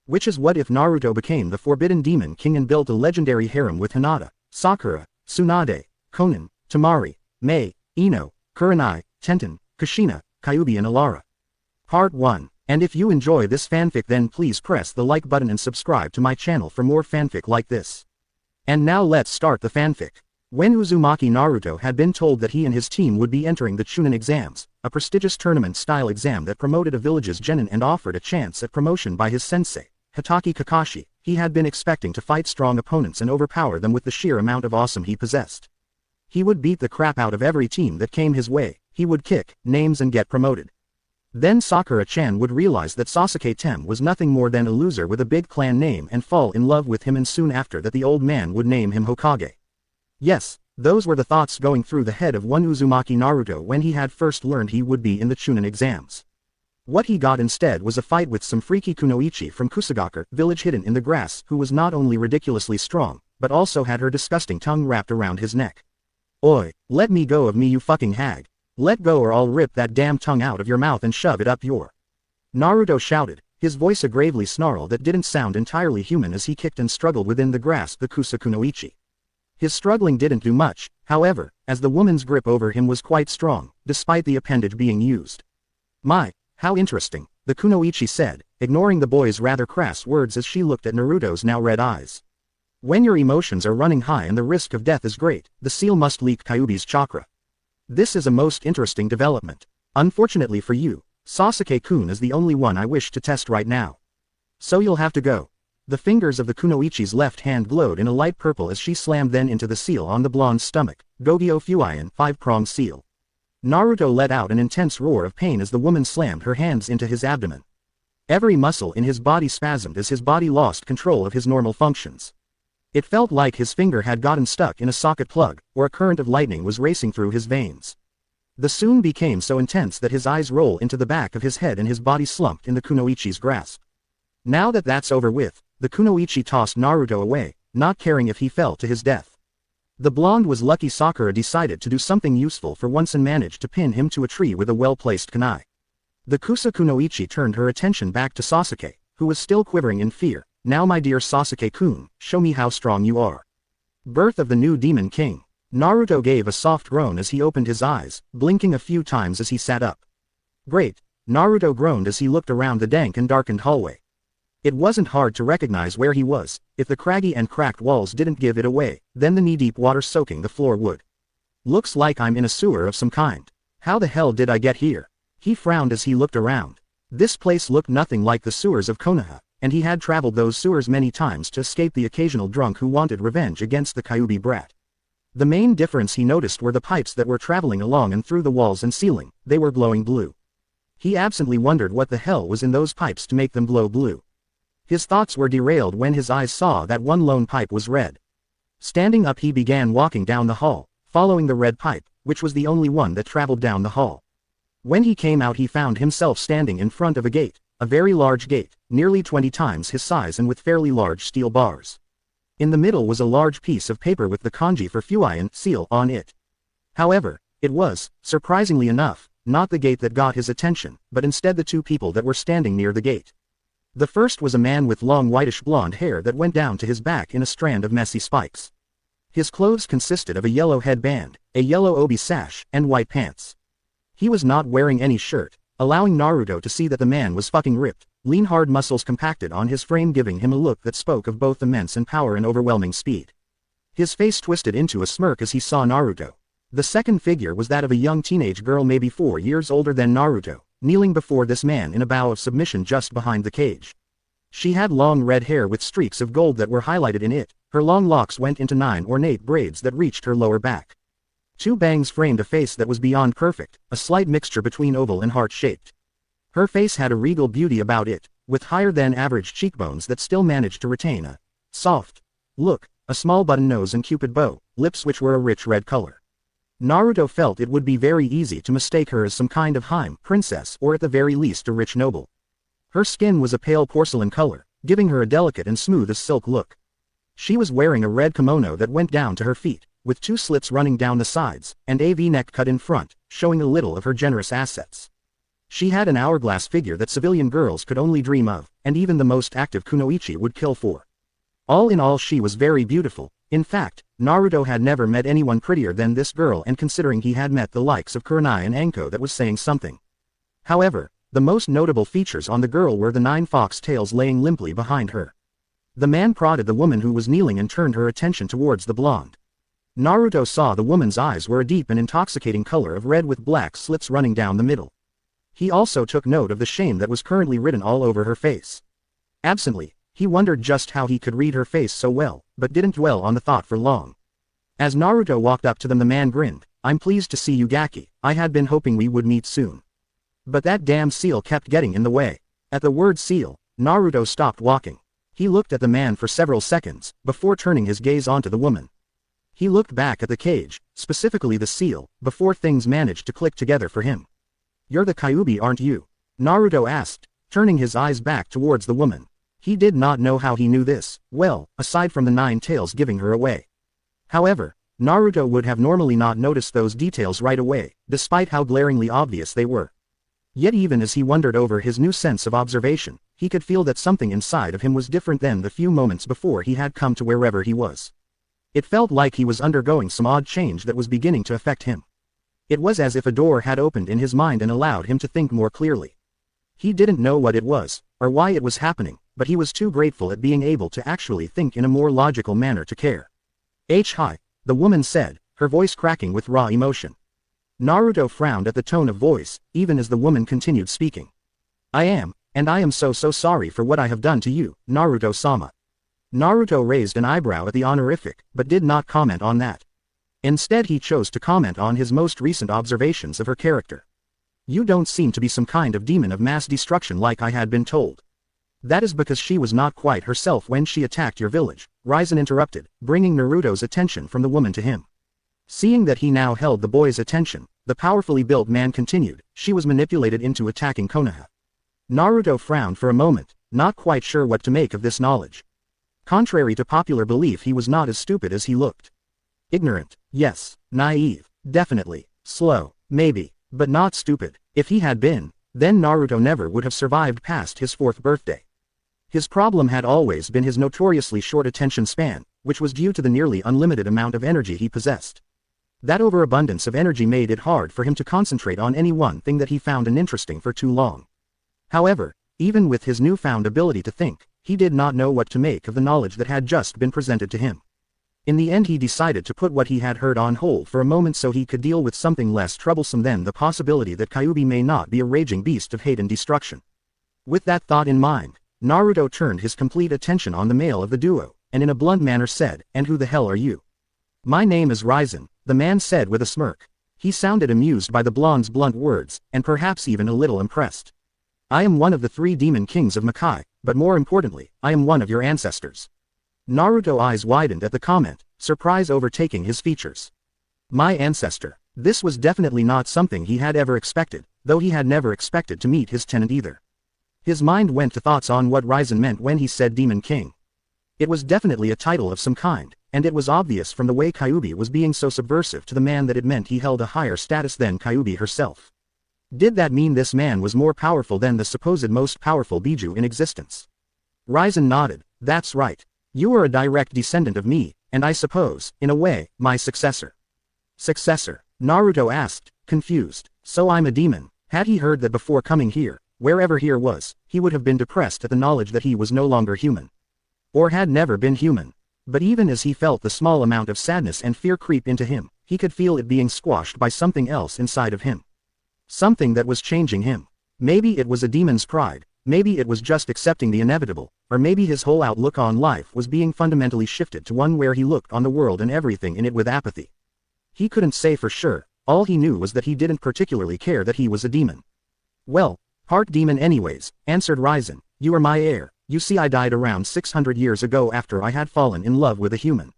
Which is what if Naruto became the Forbidden Demon King and built a legendary harem with Hinata, Sakura, Tsunade, Konan, Tamari, Mei, Ino, Kurenai, Tenten, Kushina, Kyuubi and Alara. Part 1. And if you enjoy this fanfic then please press the like button and subscribe to my channel for more fanfic like this. And now let's start the fanfic. When Uzumaki Naruto had been told that he and his team would be entering the Chunin exams, a prestigious tournament-style exam that promoted a village's genin and offered a chance at promotion by his sensei, Hatake Kakashi, he had been expecting to fight strong opponents and overpower them with the sheer amount of awesome he possessed. He would beat the crap out of every team that came his way, he would kick names and get promoted. Then Sakura-chan would realize that Sasuke Tem was nothing more than a loser with a big clan name and fall in love with him, and soon after that the old man would name him Hokage. Yes, those were the thoughts going through the head of one Uzumaki Naruto when he had first learned he would be in the Chunin exams. What he got instead was a fight with some freaky kunoichi from Kusagakure village hidden in the grass, who was not only ridiculously strong, but also had her disgusting tongue wrapped around his neck. Oi, let me go of me you fucking hag. Let go or I'll rip that damn tongue out of your mouth and shove it up your. Naruto shouted, his voice a gravely snarl that didn't sound entirely human as he kicked and struggled within the grasp the kunoichi. His struggling didn't do much, however, as the woman's grip over him was quite strong, despite the appendage being used. My, how interesting, the kunoichi said, ignoring the boy's rather crass words as she looked at Naruto's now red eyes. When your emotions are running high and the risk of death is great, the seal must leak Kyuubi's chakra. This is a most interesting development. Unfortunately for you, Sasuke-kun is the only one I wish to test right now. So you'll have to go. The fingers of the kunoichi's left hand glowed in a light purple as she slammed then into the seal on the blonde's stomach, Gogyo Fuian, five-pronged seal. Naruto let out an intense roar of pain as the woman slammed her hands into his abdomen. Every muscle in his body spasmed as his body lost control of his normal functions. It felt like his finger had gotten stuck in a socket plug, or a current of lightning was racing through his veins. The soon became so intense that his eyes rolled into the back of his head and his body slumped in the kunoichi's grasp. Now that that's over with, the kunoichi tossed Naruto away, not caring if he fell to his death. The blonde was lucky Sakura decided to do something useful for once and managed to pin him to a tree with a well-placed kunai. The kunoichi turned her attention back to Sasuke, who was still quivering in fear. Now my dear Sasuke-kun, show me how strong you are. Birth of the new Demon King. Naruto gave a soft groan as he opened his eyes, blinking a few times as he sat up. Great, Naruto groaned as he looked around the dank and darkened hallway. It wasn't hard to recognize where he was. If the craggy and cracked walls didn't give it away, then the knee-deep water soaking the floor would. Looks like I'm in a sewer of some kind. How the hell did I get here? He frowned as he looked around. This place looked nothing like the sewers of Konoha, and he had traveled those sewers many times to escape the occasional drunk who wanted revenge against the Kyuubi brat. The main difference he noticed were the pipes that were traveling along and through the walls and ceiling. They were glowing blue. He absently wondered what the hell was in those pipes to make them glow blue. His thoughts were derailed when his eyes saw that one lone pipe was red. Standing up he began walking down the hall, following the red pipe, which was the only one that traveled down the hall. When he came out he found himself standing in front of a gate. A very large gate, nearly 20 times his size and with fairly large steel bars. In the middle was a large piece of paper with the kanji for Fuian seal on it. However, it was, surprisingly enough, not the gate that got his attention, but instead the two people that were standing near the gate. The first was a man with long whitish blonde hair that went down to his back in a strand of messy spikes. His clothes consisted of a yellow headband, a yellow obi sash, and white pants. He was not wearing any shirt, allowing Naruto to see that the man was fucking ripped, lean hard muscles compacted on his frame giving him a look that spoke of both immense and power and overwhelming speed. His face twisted into a smirk as he saw Naruto. The second figure was that of a young teenage girl maybe 4 years older than Naruto, kneeling before this man in a bow of submission just behind the cage. She had long red hair with streaks of gold that were highlighted in it, her long locks went into 9 ornate braids that reached her lower back. 2 bangs framed a face that was beyond perfect, a slight mixture between oval and heart-shaped. Her face had a regal beauty about it, with higher-than-average cheekbones that still managed to retain a soft look, a small button nose and cupid bow, lips which were a rich red color. Naruto felt it would be very easy to mistake her as some kind of Harem princess or at the very least a rich noble. Her skin was a pale porcelain color, giving her a delicate and smooth as silk look. She was wearing a red kimono that went down to her feet, with 2 slits running down the sides, and a V-neck cut in front, showing a little of her generous assets. She had an hourglass figure that civilian girls could only dream of, and even the most active kunoichi would kill for. All in all, she was very beautiful. In fact, Naruto had never met anyone prettier than this girl, and considering he had met the likes of Kurenai and Anko, that was saying something. However, the most notable features on the girl were the 9 fox tails laying limply behind her. The man prodded the woman who was kneeling and turned her attention towards the blonde. Naruto saw the woman's eyes were a deep and intoxicating color of red with black slits running down the middle. He also took note of the shame that was currently written all over her face. Absently, he wondered just how he could read her face so well, but didn't dwell on the thought for long. As Naruto walked up to them, the man grinned. "I'm pleased to see you, Gaki. I had been hoping we would meet soon. But that damn seal kept getting in the way." At the word seal, Naruto stopped walking. He looked at the man for several seconds, before turning his gaze onto the woman. He looked back at the cage, specifically the seal, before things managed to click together for him. "You're the Kyuubi, aren't you?" Naruto asked, turning his eyes back towards the woman. He did not know how he knew this, well, aside from the 9 tails giving her away. However, Naruto would have normally not noticed those details right away, despite how glaringly obvious they were. Yet even as he wondered over his new sense of observation, he could feel that something inside of him was different than the few moments before he had come to wherever he was. It felt like he was undergoing some odd change that was beginning to affect him. It was as if a door had opened in his mind and allowed him to think more clearly. He didn't know what it was, or why it was happening, but he was too grateful at being able to actually think in a more logical manner to care. Hi, the woman said, her voice cracking with raw emotion. Naruto frowned at the tone of voice, even as the woman continued speaking. I am so sorry for what I have done to you, Naruto-sama." Naruto raised an eyebrow at the honorific, but did not comment on that. Instead, he chose to comment on his most recent observations of her character. "You don't seem to be some kind of demon of mass destruction like I had been told." "That is because she was not quite herself when she attacked your village," Raizen interrupted, bringing Naruto's attention from the woman to him. Seeing that he now held the boy's attention, the powerfully built man continued, "She was manipulated into attacking Konoha." Naruto frowned for a moment, not quite sure what to make of this knowledge. Contrary to popular belief, he was not as stupid as he looked. Ignorant, yes. Naive, definitely. Slow, maybe, but not stupid. If he had been, then Naruto never would have survived past his 4th birthday. His problem had always been his notoriously short attention span, which was due to the nearly unlimited amount of energy he possessed. That overabundance of energy made it hard for him to concentrate on any one thing that he found interesting for too long. However, even with his newfound ability to think, he did not know what to make of the knowledge that had just been presented to him. In the end, he decided to put what he had heard on hold for a moment so he could deal with something less troublesome than the possibility that Kyuubi may not be a raging beast of hate and destruction. With that thought in mind, Naruto turned his complete attention on the male of the duo, and in a blunt manner said, "And who the hell are you?" "My name is Raizen," the man said with a smirk. He sounded amused by the blonde's blunt words, and perhaps even a little impressed. "I am one of the 3 demon kings of Makai, but more importantly, I am one of your ancestors." Naruto's eyes widened at the comment, surprise overtaking his features. My ancestor. This was definitely not something he had ever expected, though he had never expected to meet his tenant either. His mind went to thoughts on what Raizen meant when he said Demon King. It was definitely a title of some kind, and it was obvious from the way Kyuubi was being so subversive to the man that it meant he held a higher status than Kyuubi herself. Did that mean this man was more powerful than the supposed most powerful Biju in existence? Raizen nodded. "That's right. You are a direct descendant of me, and I suppose, in a way, my successor." "Successor?" Naruto asked, confused. "So I'm a demon." Had he heard that before coming here, wherever here was, he would have been depressed at the knowledge that he was no longer human. Or had never been human. But even as he felt the small amount of sadness and fear creep into him, he could feel it being squashed by something else inside of him. Something that was changing him. Maybe it was a demon's pride, maybe it was just accepting the inevitable, or maybe his whole outlook on life was being fundamentally shifted to one where he looked on the world and everything in it with apathy. He couldn't say for sure, all he knew was that he didn't particularly care that he was a demon. "Well, part demon anyways," answered Raizen. "You are my heir. You see, I died around 600 years ago after I had fallen in love with a human.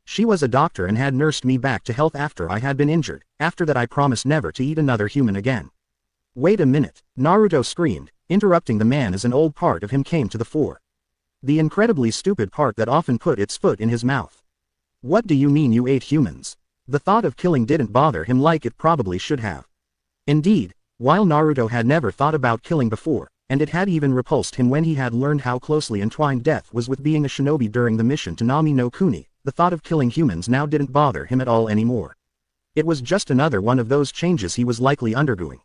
She was a doctor and had nursed me back to health after I had been injured. After that I promised never to eat another human again." "Wait a minute," Naruto screamed, interrupting the man as an old part of him came to the fore. The incredibly stupid part that often put its foot in his mouth. "What do you mean you ate humans?" The thought of killing didn't bother him like it probably should have. Indeed, While Naruto had never thought about killing before, and it had even repulsed him when he had learned how closely entwined death was with being a shinobi during the mission to Nami no Kuni, the thought of killing humans now didn't bother him at all anymore. It was just another one of those changes he was likely undergoing.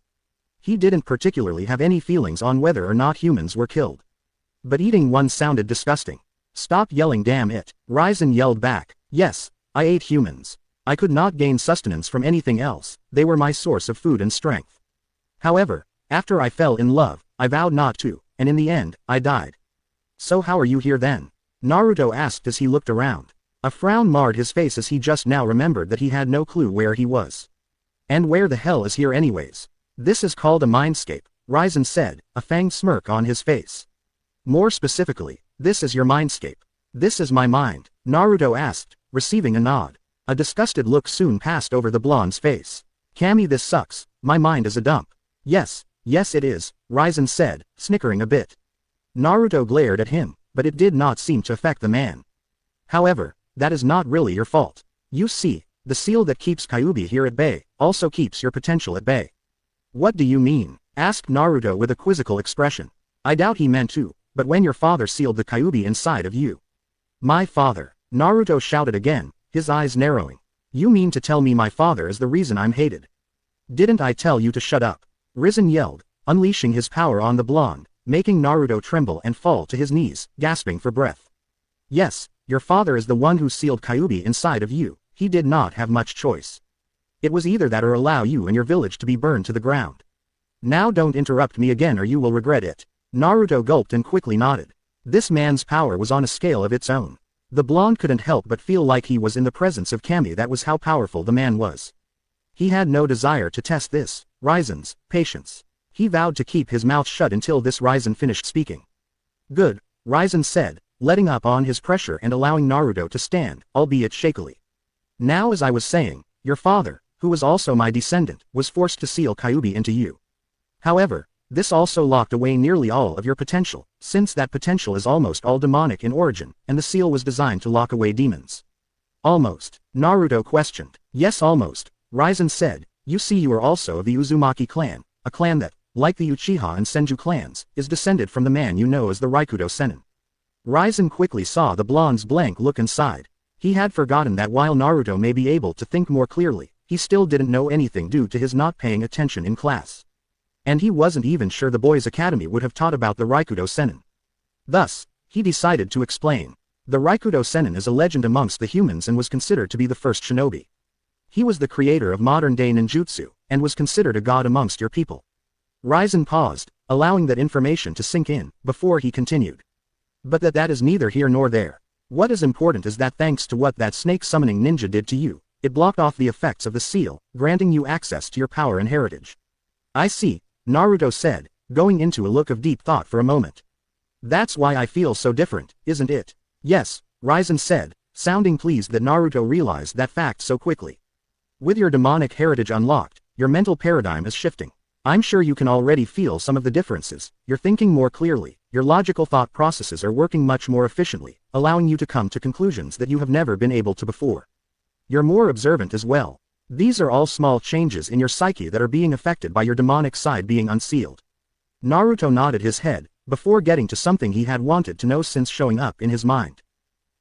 He didn't particularly have any feelings on whether or not humans were killed. But eating one sounded disgusting. Stop yelling, damn it, Ryzen yelled back. Yes, I ate humans. I could not gain sustenance from anything else, they were my source of food and strength. However, after I fell in love, I vowed not to, and in the end, I died. So how are you here then? Naruto asked as he looked around. A frown marred his face as he just now remembered that he had no clue where he was. And where the hell is here anyways? This is called a mindscape, Ryzen said, a fanged smirk on his face. More specifically, this is your mindscape. This is my mind, Naruto asked, receiving a nod. A disgusted look soon passed over the blonde's face. Kami, this sucks, my mind is a dump. Yes it is, Ryzen said, snickering a bit. Naruto glared at him, but it did not seem to affect the man. However, that is not really your fault. You see, the seal that keeps Kyuubi here at bay, also keeps your potential at bay. What do you mean? Asked Naruto with a quizzical expression. I doubt he meant to, but when your father sealed the Kyuubi inside of you. My father, Naruto shouted again, his eyes narrowing. You mean to tell me my father is the reason I'm hated? Didn't I tell you to shut up? Risen yelled, unleashing his power on the blonde, making Naruto tremble and fall to his knees, gasping for breath. Yes, your father is the one who sealed Kyuubi inside of you, he did not have much choice. It was either that or allow you and your village to be burned to the ground. Now don't interrupt me again or you will regret it. Naruto gulped and quickly nodded. This man's power was on a scale of its own. The blonde couldn't help but feel like he was in the presence of Kami. That was how powerful the man was. He had no desire to test this, Ryzen's, patience. He vowed to keep his mouth shut until this Ryzen finished speaking. Good, Ryzen said, letting up on his pressure and allowing Naruto to stand, albeit shakily. Now as I was saying, your father, who was also my descendant, was forced to seal Kyuubi into you. However, this also locked away nearly all of your potential, since that potential is almost all demonic in origin, and the seal was designed to lock away demons. Almost, Naruto questioned. Yes, almost, Ryzen said. You see, you are also of the Uzumaki clan, a clan that, like the Uchiha and Senju clans, is descended from the man you know as the Raikudo Sennin. Ryzen quickly saw the blonde's blank look inside. He had forgotten that while Naruto may be able to think more clearly, he still didn't know anything due to his not paying attention in class. And he wasn't even sure the boys' academy would have taught about the Raikudo Sennin. Thus, he decided to explain. The Raikudo Sennin is a legend amongst the humans and was considered to be the first shinobi. He was the creator of modern-day ninjutsu, and was considered a god amongst your people. Ryzen paused, allowing that information to sink in, before he continued. But that is neither here nor there. What is important is that thanks to what that snake-summoning ninja did to you, it blocked off the effects of the seal, granting you access to your power and heritage. I see, Naruto said, going into a look of deep thought for a moment. That's why I feel so different, isn't it? Yes, Ryzen said, sounding pleased that Naruto realized that fact so quickly. With your demonic heritage unlocked, your mental paradigm is shifting. I'm sure you can already feel some of the differences. You're thinking more clearly, your logical thought processes are working much more efficiently, allowing you to come to conclusions that you have never been able to before. You're more observant as well. These are all small changes in your psyche that are being affected by your demonic side being unsealed. Naruto nodded his head, before getting to something he had wanted to know since showing up in his mind.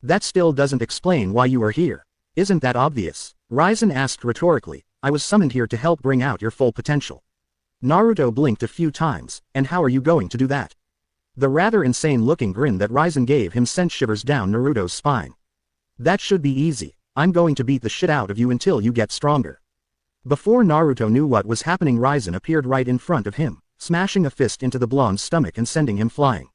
That still doesn't explain why you are here. Isn't that obvious? Ryzen asked rhetorically. I was summoned here to help bring out your full potential. Naruto blinked a few times, and how are you going to do that? The rather insane-looking grin that Ryzen gave him sent shivers down Naruto's spine. That should be easy. I'm going to beat the shit out of you until you get stronger. Before Naruto knew what was happening, Ryzen appeared right in front of him, smashing a fist into the blonde's stomach and sending him flying.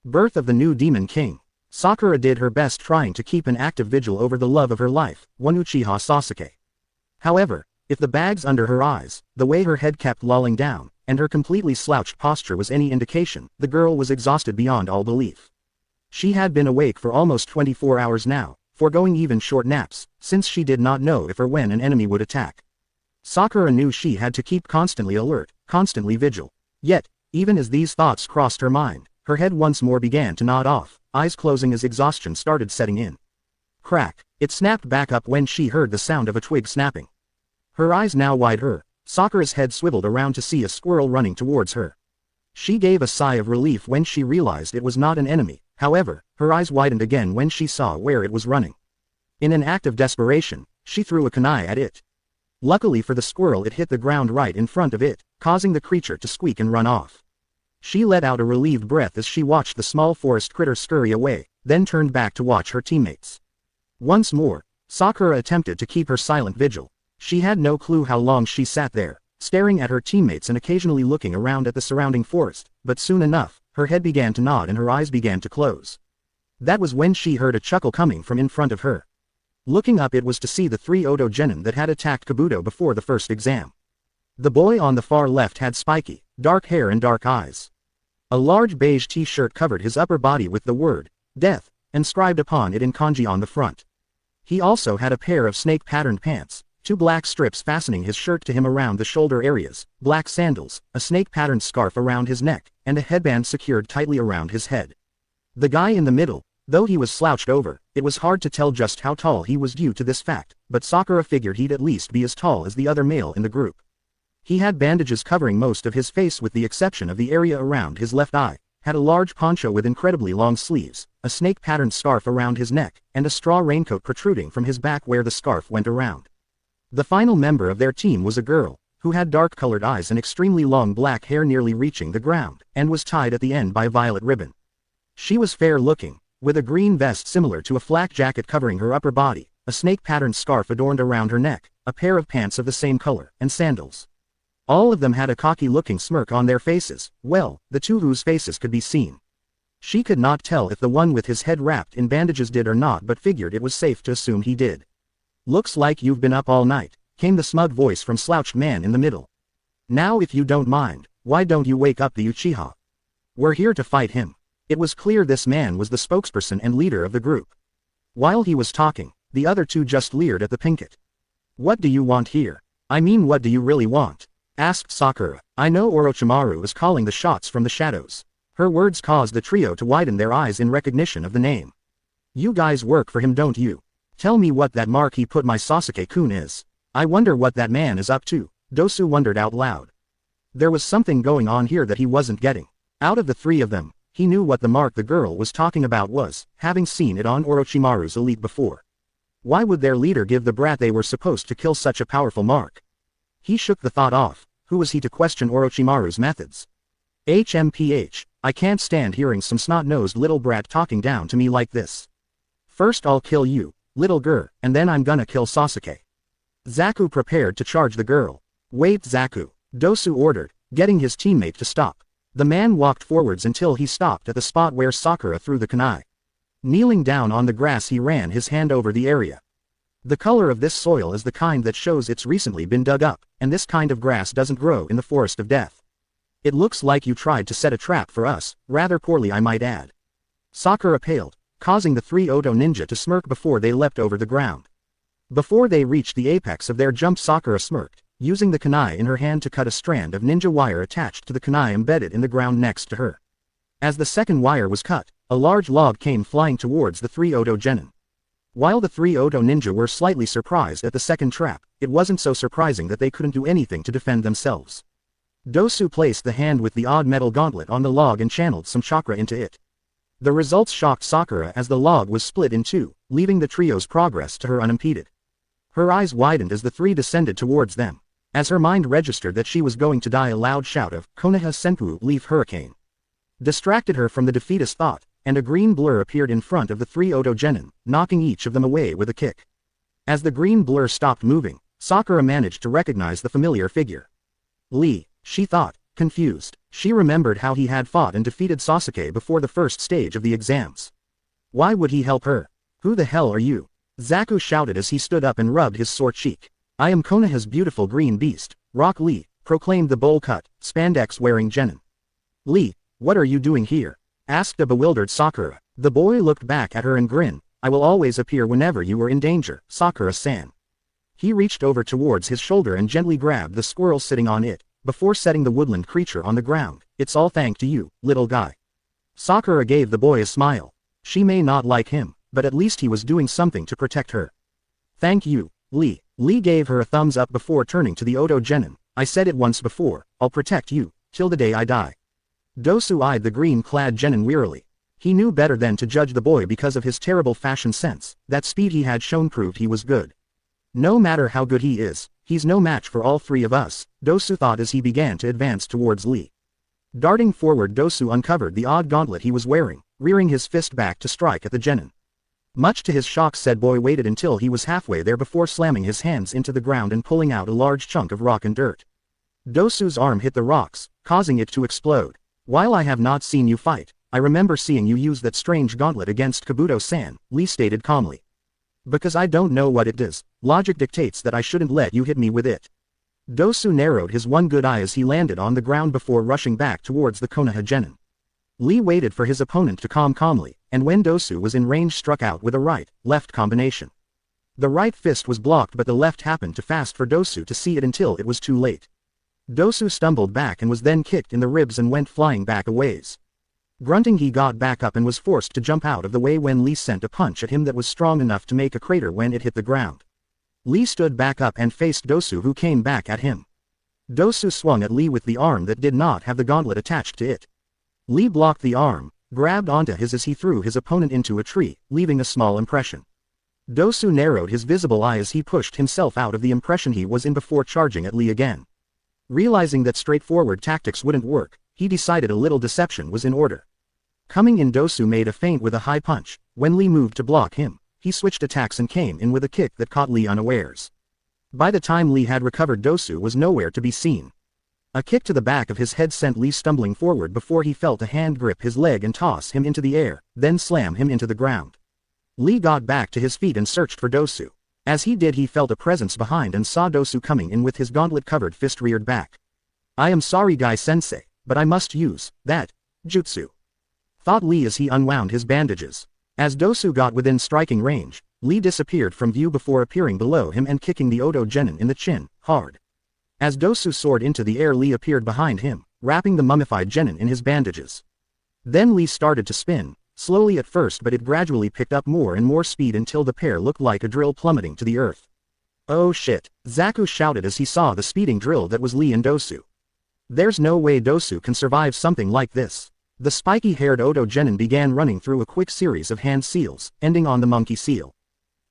Birth of the new Demon King. Sakura did her best trying to keep an active vigil over the love of her life, one Uchiha Sasuke. However, if the bags under her eyes, the way her head kept lolling down, and her completely slouched posture was any indication, the girl was exhausted beyond all belief. She had been awake for almost 24 hours now, foregoing even short naps, since she did not know if or when an enemy would attack. Sakura knew she had to keep constantly alert, constantly vigil. Yet, even as these thoughts crossed her mind, her head once more began to nod off, eyes closing as exhaustion started setting in. Crack, it snapped back up when she heard the sound of a twig snapping. Her eyes now wide Sakura's head swiveled around to see a squirrel running towards her. She gave a sigh of relief when she realized it was not an enemy, however, her eyes widened again when she saw where it was running. In an act of desperation, she threw a kunai at it. Luckily for the squirrel, it hit the ground right in front of it, causing the creature to squeak and run off. She let out a relieved breath as she watched the small forest critter scurry away, then turned back to watch her teammates. Once more, Sakura attempted to keep her silent vigil. She had no clue how long she sat there, staring at her teammates and occasionally looking around at the surrounding forest, but soon enough, her head began to nod and her eyes began to close. That was when she heard a chuckle coming from in front of her. Looking up, it was to see the 3 Oto genin that had attacked Kabuto before the first exam. The boy on the far left had spiky, dark hair and dark eyes. A large beige t-shirt covered his upper body with the word, death, inscribed upon it in kanji on the front. He also had a pair of snake-patterned pants, 2 black strips fastening his shirt to him around the shoulder areas, black sandals, a snake-patterned scarf around his neck, and a headband secured tightly around his head. The guy in the middle, though he was slouched over, it was hard to tell just how tall he was due to this fact, but Sakura figured he'd at least be as tall as the other male in the group. He had bandages covering most of his face with the exception of the area around his left eye, had a large poncho with incredibly long sleeves, a snake-patterned scarf around his neck, and a straw raincoat protruding from his back where the scarf went around. The final member of their team was a girl, who had dark-colored eyes and extremely long black hair nearly reaching the ground, and was tied at the end by a violet ribbon. She was fair-looking, with a green vest similar to a flak jacket covering her upper body, a snake-patterned scarf adorned around her neck, a pair of pants of the same color, and sandals. All of them had a cocky-looking smirk on their faces, well, the 2 whose faces could be seen. She could not tell if the one with his head wrapped in bandages did or not, but figured it was safe to assume he did. "Looks like you've been up all night," came the smug voice from slouched man in the middle. "Now if you don't mind, why don't you wake up the Uchiha? We're here to fight him." It was clear this man was the spokesperson and leader of the group. While he was talking, the other 2 just leered at the pinkett. "What do you want here? I mean, what do you really want?" asked Sakura. "I know Orochimaru is calling the shots from the shadows." Her words caused the trio to widen their eyes in recognition of the name. "You guys work for him, don't you? Tell me what that mark he put my Sasuke-kun is. I wonder what that man is up to," Dosu wondered out loud. There was something going on here that he wasn't getting. Out of the 3 of them, he knew what the mark the girl was talking about was, having seen it on Orochimaru's elite before. Why would their leader give the brat they were supposed to kill such a powerful mark? He shook the thought off. Who was he to question Orochimaru's methods? HMPH, I can't stand hearing some snot-nosed little brat talking down to me like this. First I'll kill you, little girl, and then I'm gonna kill Sasuke. Zaku prepared to charge the girl. "Wait, Zaku," Dosu ordered, getting his teammate to stop. The man walked forwards until he stopped at the spot where Sakura threw the kunai. Kneeling down on the grass, he ran his hand over the area. The color of this soil is the kind that shows it's recently been dug up, and this kind of grass doesn't grow in the forest of death. It looks like you tried to set a trap for us, rather poorly I might add. Sakura paled, causing the 3 Oto ninja to smirk before they leapt over the ground. Before they reached the apex of their jump, Sakura smirked, using the kunai in her hand to cut a strand of ninja wire attached to the kunai embedded in the ground next to her. As the second wire was cut, a large log came flying towards the 3 Oto genin. While the 3 Oto ninja were slightly surprised at the second trap, it wasn't so surprising that they couldn't do anything to defend themselves. Dosu placed the hand with the odd metal gauntlet on the log and channeled some chakra into it. The results shocked Sakura as the log was split in 2, leaving the trio's progress to her unimpeded. Her eyes widened as the 3 descended towards them. As her mind registered that she was going to die, a loud shout of "Konoha Senpu Leaf Hurricane" distracted her from the defeatist thought, and a green blur appeared in front of the 3 Oto genin, knocking each of them away with a kick. As the green blur stopped moving, Sakura managed to recognize the familiar figure. Lee, she thought, confused. She remembered how he had fought and defeated Sasuke before the first stage of the exams. Why would he help her? "Who the hell are you?" Zaku shouted as he stood up and rubbed his sore cheek. "I am Konoha's beautiful green beast, Rock Lee," proclaimed the bowl-cut, spandex-wearing genin. "Lee, what are you doing here?" asked a bewildered Sakura. The boy looked back at her and grinned. "I will always appear whenever you are in danger, Sakura-san." He reached over towards his shoulder and gently grabbed the squirrel sitting on it, before setting the woodland creature on the ground. "It's all thanks to you, little guy." Sakura gave the boy a smile. She may not like him, but at least he was doing something to protect her. "Thank you, Lee." Lee gave her a thumbs up before turning to the Oto genin. I said it once before, I'll protect you, till the day I die. Dosu eyed the green-clad genin wearily. He knew better than to judge the boy because of his terrible fashion sense. That speed he had shown proved he was good. No matter how good he is, he's no match for all three of us, Dosu thought as he began to advance towards Lee. Darting forward, Dosu uncovered the odd gauntlet he was wearing, rearing his fist back to strike at the genin. Much to his shock, said boy waited until he was halfway there before slamming his hands into the ground and pulling out a large chunk of rock and dirt. Dosu's arm hit the rocks, causing it to explode. While I have not seen you fight, I remember seeing you use that strange gauntlet against Kabuto-san, Lee stated calmly. Because I don't know what it does, logic dictates that I shouldn't let you hit me with it. Dosu narrowed his one good eye as he landed on the ground before rushing back towards the Konoha genin. Lee waited for his opponent to calmly, and when Dosu was in range struck out with a right-left combination. The right fist was blocked but the left happened too fast for Dosu to see it until it was too late. Dosu stumbled back and was then kicked in the ribs and went flying back a ways. Grunting, he got back up and was forced to jump out of the way when Lee sent a punch at him that was strong enough to make a crater when it hit the ground. Lee stood back up and faced Dosu, who came back at him. Dosu swung at Lee with the arm that did not have the gauntlet attached to it. Lee blocked the arm, grabbed onto his as he threw his opponent into a tree, leaving a small impression. Dosu narrowed his visible eye as he pushed himself out of the impression he was in before charging at Lee again. Realizing that straightforward tactics wouldn't work, he decided a little deception was in order. Coming in, Dosu made a feint with a high punch. When Lee moved to block him, he switched attacks and came in with a kick that caught Lee unawares. By the time Lee had recovered, Dosu was nowhere to be seen. A kick to the back of his head sent Lee stumbling forward before he felt a hand grip his leg and toss him into the air, then slam him into the ground. Lee got back to his feet and searched for Dosu. As he did, he felt a presence behind and saw Dosu coming in with his gauntlet-covered fist reared back. I am sorry, Guy-sensei, but I must use that jutsu, thought Lee as he unwound his bandages. As Dosu got within striking range, Lee disappeared from view before appearing below him and kicking the Oto genin in the chin, hard. As Dosu soared into the air, Lee appeared behind him, wrapping the mummified genin in his bandages. Then Lee started to spin, slowly at first, but it gradually picked up more and more speed until the pair looked like a drill plummeting to the earth. Oh shit, Zaku shouted as he saw the speeding drill that was Lee and Dosu. There's no way Dosu can survive something like this. The spiky-haired Oto genin began running through a quick series of hand seals, ending on the monkey seal.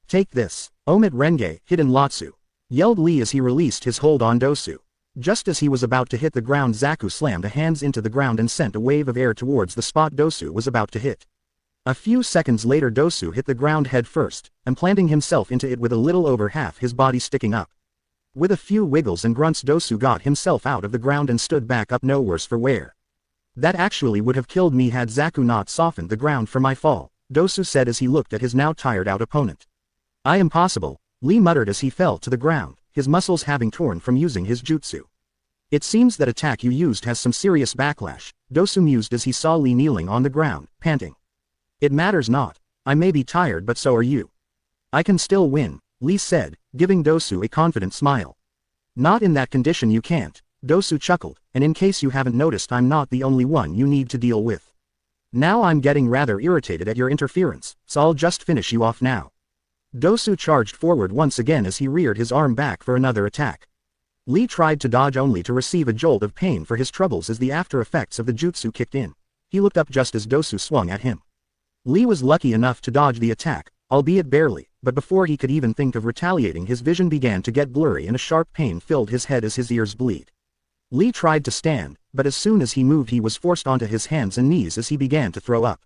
Take this, Omit Renge, Hidden Lotsu, yelled Lee as he released his hold on Dosu. Just as he was about to hit the ground, Zaku slammed the hands into the ground and sent a wave of air towards the spot Dosu was about to hit. A few seconds later, Dosu hit the ground head first, implanting himself into it with a little over half his body sticking up. With a few wiggles and grunts, Dosu got himself out of the ground and stood back up, no worse for wear. That actually would have killed me had Zaku not softened the ground for my fall, Dosu said as he looked at his now tired-out opponent. I am possible, Lee muttered as he fell to the ground, his muscles having torn from using his jutsu. It seems that attack you used has some serious backlash, Dosu mused as he saw Lee kneeling on the ground, panting. It matters not. I may be tired, but so are you. I can still win, Lee said, giving Dosu a confident smile. Not in that condition you can't, Dosu chuckled, and in case you haven't noticed, I'm not the only one you need to deal with. Now I'm getting rather irritated at your interference, so I'll just finish you off now. Dosu charged forward once again as he reared his arm back for another attack. Lee tried to dodge only to receive a jolt of pain for his troubles as the after effects of the jutsu kicked in. He looked up just as Dosu swung at him. Lee was lucky enough to dodge the attack, albeit barely, but before he could even think of retaliating, his vision began to get blurry and a sharp pain filled his head as his ears bleed. Lee tried to stand, but as soon as he moved he was forced onto his hands and knees as he began to throw up.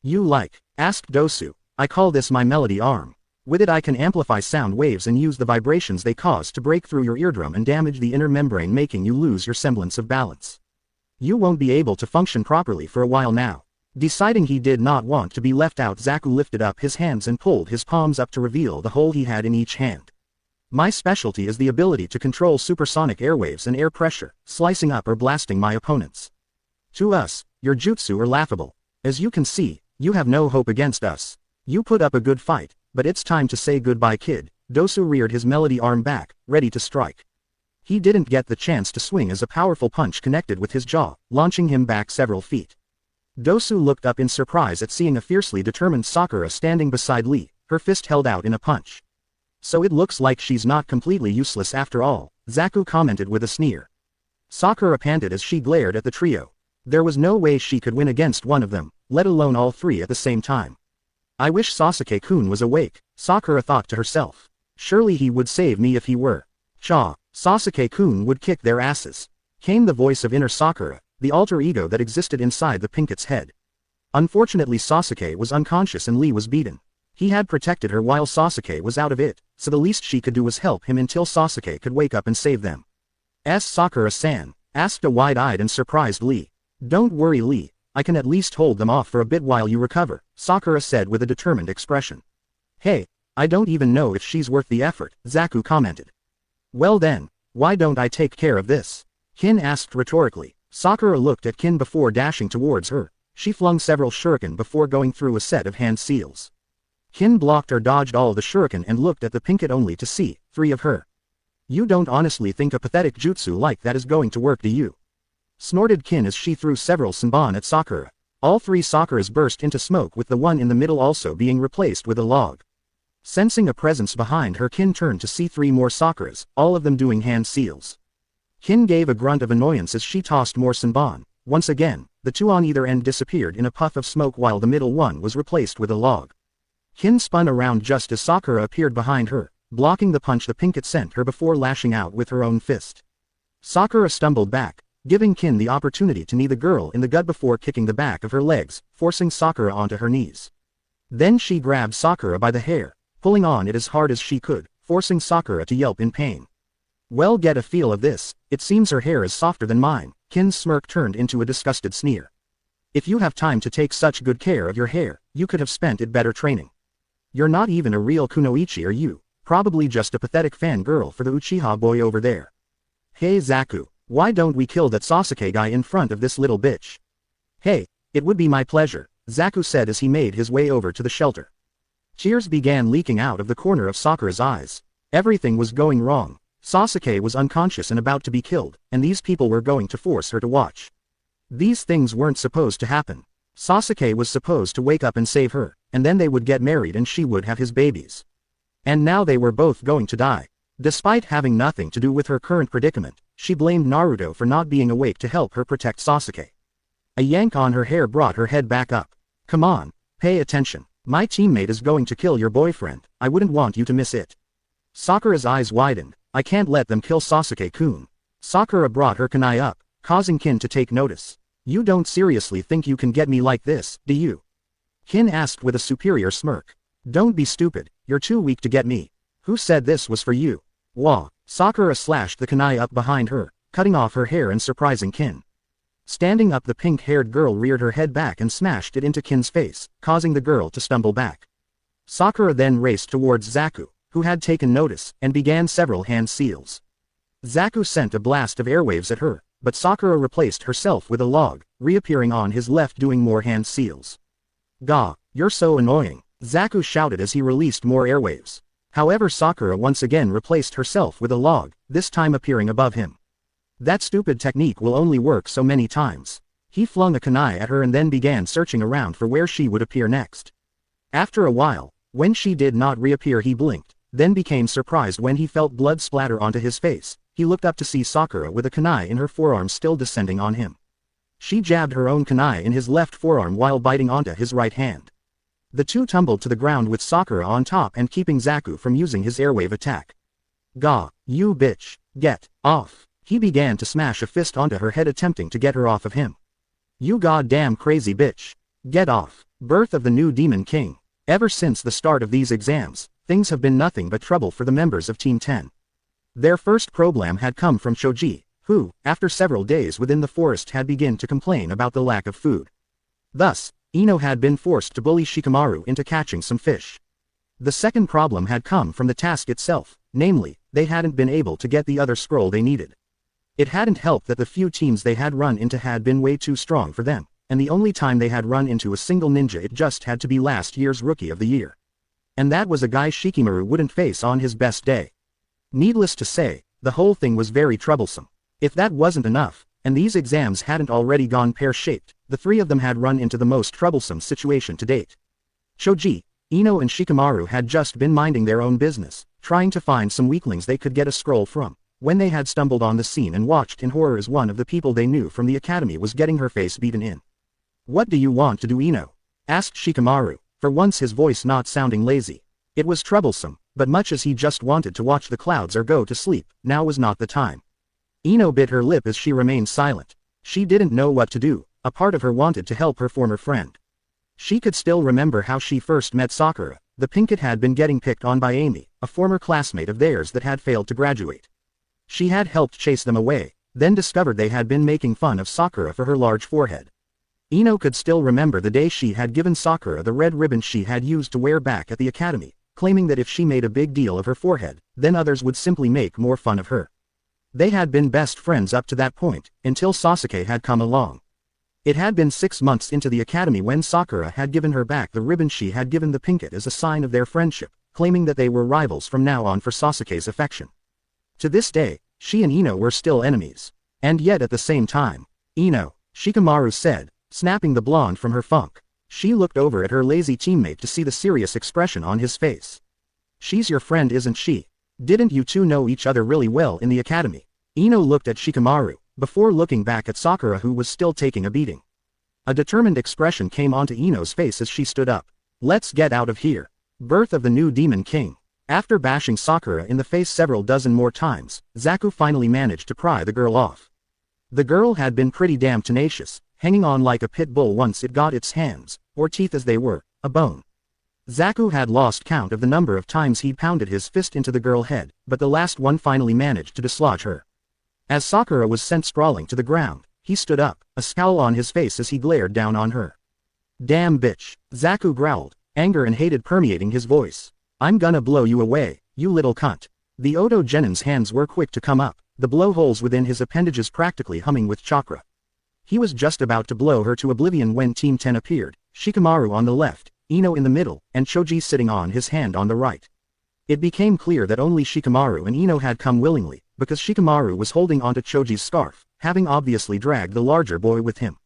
You like? Asked Dosu. I call this my melody arm. With it I can amplify sound waves and use the vibrations they cause to break through your eardrum and damage the inner membrane, making you lose your semblance of balance. You won't be able to function properly for a while now. Deciding he did not want to be left out, Zaku lifted up his hands and pulled his palms up to reveal the hole he had in each hand. My specialty is the ability to control supersonic airwaves and air pressure, slicing up or blasting my opponents. To us, your jutsu are laughable. As you can see, you have no hope against us. You put up a good fight, but it's time to say goodbye, kid. Dosu reared his melody arm back, ready to strike. He didn't get the chance to swing as a powerful punch connected with his jaw, launching him back several feet. Dosu looked up in surprise at seeing a fiercely determined Sakura standing beside Lee, her fist held out in a punch. So it looks like she's not completely useless after all, Zaku commented with a sneer. Sakura panted as she glared at the trio. There was no way she could win against one of them, let alone all three at the same time. I wish Sasuke-kun was awake, Sakura thought to herself. Surely he would save me if he were. Cha, Sasuke-kun would kick their asses. Came the voice of inner Sakura, the alter ego that existed inside the Pinket's head. Unfortunately Sasuke was unconscious and Lee was beaten. He had protected her while Sasuke was out of it, so the least she could do was help him until Sasuke could wake up and save them. Sakura-san? Asked a wide-eyed and surprised Lee. Don't worry Lee, I can at least hold them off for a bit while you recover, Sakura said with a determined expression. Hey, I don't even know if she's worth the effort, Zaku commented. Well then, why don't I take care of this? Kin asked rhetorically. Sakura looked at Kin before dashing towards her. She flung several shuriken before going through a set of hand seals. Kin blocked or dodged all the shuriken and looked at the Pinket only to see 3 of her. You don't honestly think a pathetic jutsu like that is going to work, do you? Snorted Kin as she threw several senbon at Sakura. All 3 Sakuras burst into smoke with the one in the middle also being replaced with a log. Sensing a presence behind her, Kin turned to see 3 more Sakuras, all of them doing hand seals. Kin gave a grunt of annoyance as she tossed more senbon. Once again, the 2 on either end disappeared in a puff of smoke while the middle one was replaced with a log. Kin spun around just as Sakura appeared behind her, blocking the punch the Pinket sent her before lashing out with her own fist. Sakura stumbled back, giving Kin the opportunity to knee the girl in the gut before kicking the back of her legs, forcing Sakura onto her knees. Then she grabbed Sakura by the hair, pulling on it as hard as she could, forcing Sakura to yelp in pain. Well, get a feel of this, it seems her hair is softer than mine, Kin's smirk turned into a disgusted sneer. If you have time to take such good care of your hair, you could have spent it better training. You're not even a real kunoichi, are you? Probably just a pathetic fangirl for the Uchiha boy over there. Hey Zaku, why don't we kill that Sasuke guy in front of this little bitch? Hey, it would be my pleasure, Zaku said as he made his way over to the shelter. Tears began leaking out of the corner of Sakura's eyes. Everything was going wrong. Sasuke was unconscious and about to be killed, and these people were going to force her to watch. These things weren't supposed to happen. Sasuke was supposed to wake up and save her, and then they would get married and she would have his babies. And now they were both going to die. Despite having nothing to do with her current predicament, she blamed Naruto for not being awake to help her protect Sasuke. A yank on her hair brought her head back up. Come on, pay attention. My teammate is going to kill your boyfriend, I wouldn't want you to miss it. Sakura's eyes widened. I can't let them kill Sasuke-kun. Sakura brought her kunai up, causing Kin to take notice. You don't seriously think you can get me like this, do you? Kin asked with a superior smirk. Don't be stupid, you're too weak to get me. Who said this was for you? Wah. Sakura slashed the kunai up behind her, cutting off her hair and surprising Kin. Standing up, the pink-haired girl reared her head back and smashed it into Kin's face, causing the girl to stumble back. Sakura then raced towards Zaku, who had taken notice, and began several hand seals. Zaku sent a blast of airwaves at her, but Sakura replaced herself with a log, reappearing on his left doing more hand seals. Gah, you're so annoying, Zaku shouted as he released more airwaves. However, Sakura once again replaced herself with a log, this time appearing above him. That stupid technique will only work so many times. He flung a kunai at her and then began searching around for where she would appear next. After a while, when she did not reappear, he blinked, then became surprised when he felt blood splatter onto his face. He looked up to see Sakura with a kunai in her forearm still descending on him. She jabbed her own kunai in his left forearm while biting onto his right hand. The two tumbled to the ground with Sakura on top and keeping Zaku from using his airwave attack. Gah, you bitch, get off. He began to smash a fist onto her head attempting to get her off of him. You goddamn crazy bitch. Get off. Birth of the new Demon King. Ever since the start of these exams, things have been nothing but trouble for the members of Team 10. Their first problem had come from Shoji, who, after several days within the forest, had begun to complain about the lack of food. Thus, Ino had been forced to bully Shikamaru into catching some fish. The second problem had come from the task itself, namely, they hadn't been able to get the other scroll they needed. It hadn't helped that the few teams they had run into had been way too strong for them, and the only time they had run into a single ninja, it just had to be last year's Rookie of the Year. And that was a guy Shikamaru wouldn't face on his best day. Needless to say, the whole thing was very troublesome. If that wasn't enough, and these exams hadn't already gone pear-shaped, the three of them had run into the most troublesome situation to date. Shoji, Ino and Shikamaru had just been minding their own business, trying to find some weaklings they could get a scroll from, When they had stumbled on the scene and watched in horror as one of the people they knew from the academy was getting her face beaten in. "What do you want to do, Ino?" asked Shikamaru, for once his voice not sounding lazy. It was troublesome, but much as he just wanted to watch the clouds or go to sleep, now was not the time. Ino bit her lip as she remained silent. She didn't know what to do. A part of her wanted to help her former friend. She could still remember how she first met Sakura. The Pinkett had been getting picked on by Amy, a former classmate of theirs that had failed to graduate. She had helped chase them away, then discovered they had been making fun of Sakura for her large forehead. Ino could still remember the day she had given Sakura the red ribbon she had used to wear back at the academy, claiming that if she made a big deal of her forehead, then others would simply make more fun of her. They had been best friends up to that point, until Sasuke had come along. It had been 6 months into the academy when Sakura had given her back the ribbon she had given the Pinkett as a sign of their friendship, claiming that they were rivals from now on for Sasuke's affection. To this day, she and Ino were still enemies. And yet at the same time, "Ino," Shikamaru said, snapping the blonde from her funk. She looked over at her lazy teammate to see the serious expression on his face. "She's your friend, isn't she? Didn't you two know each other really well in the academy?" Ino looked at Shikamaru, before looking back at Sakura, who was still taking a beating. A determined expression came onto Ino's face as she stood up. "Let's get out of here." Birth of the new Demon King. After bashing Sakura in the face several dozen more times, Zaku finally managed to pry the girl off. The girl had been pretty damn tenacious, hanging on like a pit bull once it got its hands, or teeth as they were, a bone. Zaku had lost count of the number of times he'd pounded his fist into the girl's head, but the last one finally managed to dislodge her. As Sakura was sent sprawling to the ground, he stood up, a scowl on his face as he glared down on her. "Damn bitch," Zaku growled, anger and hatred permeating his voice. "I'm gonna blow you away, you little cunt." The Oto Genin's hands were quick to come up, the blowholes within his appendages practically humming with chakra. He was just about to blow her to oblivion when Team 10 appeared, Shikamaru on the left, Ino in the middle, and Choji sitting on his hand on the right. It became clear that only Shikamaru and Ino had come willingly, because Shikamaru was holding onto Choji's scarf, having obviously dragged the larger boy with him.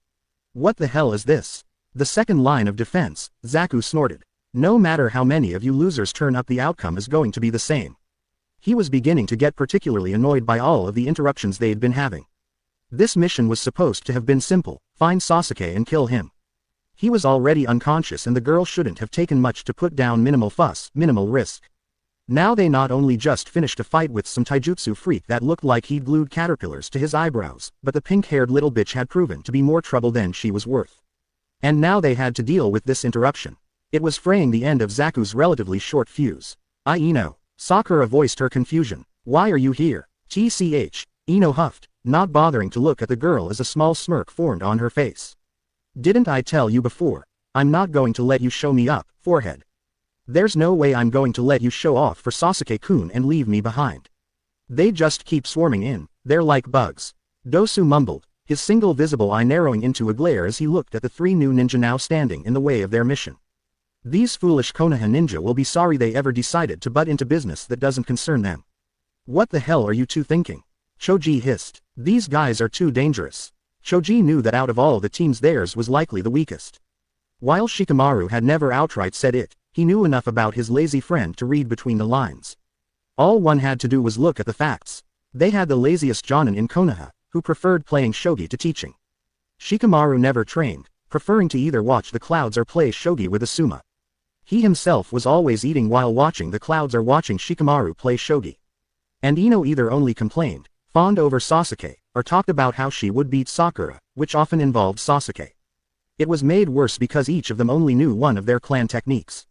"What the hell is this?" The second line of defense, Zaku snorted. "No matter how many of you losers turn up, the outcome is going to be the same." He was beginning to get particularly annoyed by all of the interruptions they'd been having. This mission was supposed to have been simple: find Sasuke and kill him. He was already unconscious and the girl shouldn't have taken much to put down. Minimal fuss, minimal risk. Now they not only just finished a fight with some taijutsu freak that looked like he'd glued caterpillars to his eyebrows, but the pink-haired little bitch had proven to be more trouble than she was worth. And now they had to deal with this interruption. It was fraying the end of Zaku's relatively short fuse. Ino. Sakura voiced her confusion. "Why are you here?" "TCH, Ino huffed, not bothering to look at the girl as a small smirk formed on her face. "Didn't I tell you before? I'm not going to let you show me up, forehead. There's no way I'm going to let you show off for Sasuke-kun and leave me behind. They just keep swarming in, they're like bugs." Dosu mumbled, his single visible eye narrowing into a glare as he looked at the 3 new ninja now standing in the way of their mission. "These foolish Konoha ninja will be sorry they ever decided to butt into business that doesn't concern them." "What the hell are you two thinking?" Choji hissed. "These guys are too dangerous." Choji knew that out of all the teams theirs was likely the weakest. While Shikamaru had never outright said it, he knew enough about his lazy friend to read between the lines. All one had to do was look at the facts. They had the laziest jonin in Konoha, who preferred playing shogi to teaching. Shikamaru never trained, preferring to either watch the clouds or play shogi with Asuma. He himself was always eating while watching the clouds or watching Shikamaru play shogi. And Ino either only complained, fawned over Sasuke, or talked about how she would beat Sakura, which often involved Sasuke. It was made worse because each of them only knew one of their clan techniques.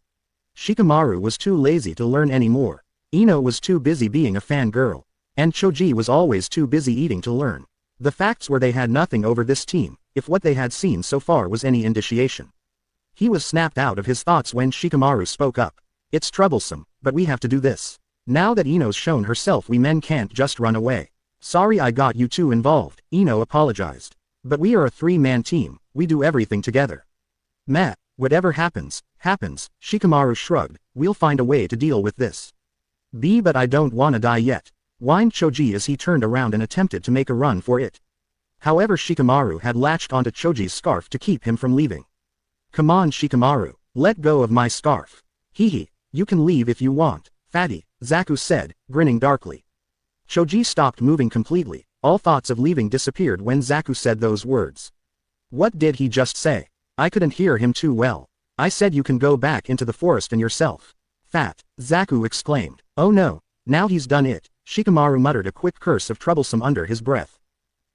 Shikamaru was too lazy to learn any more. Ino was too busy being a fangirl. And Choji was always too busy eating to learn. The facts were they had nothing over this team, if what they had seen so far was any indication. He was snapped out of his thoughts when Shikamaru spoke up. "It's troublesome, but we have to do this. Now that Ino's shown herself, we men can't just run away." "Sorry I got you two involved," Ino apologized. "But we are a 3-man team, we do everything together." "Meh, whatever happens, happens," Shikamaru shrugged. "We'll find a way to deal with this." But I don't wanna die yet," whined Choji as he turned around and attempted to make a run for it. However, Shikamaru had latched onto Choji's scarf to keep him from leaving. "Come on, Shikamaru, let go of my scarf." "Hehe, you can leave if you want, fatty," Zaku said, grinning darkly. Choji stopped moving completely. All thoughts of leaving disappeared when Zaku said those words. What did he just say? I couldn't hear him too well. I said you can go back into the forest and yourself. Fat, Zaku exclaimed. Oh no, now he's done it. Shikamaru muttered a quick curse of troublesome under his breath.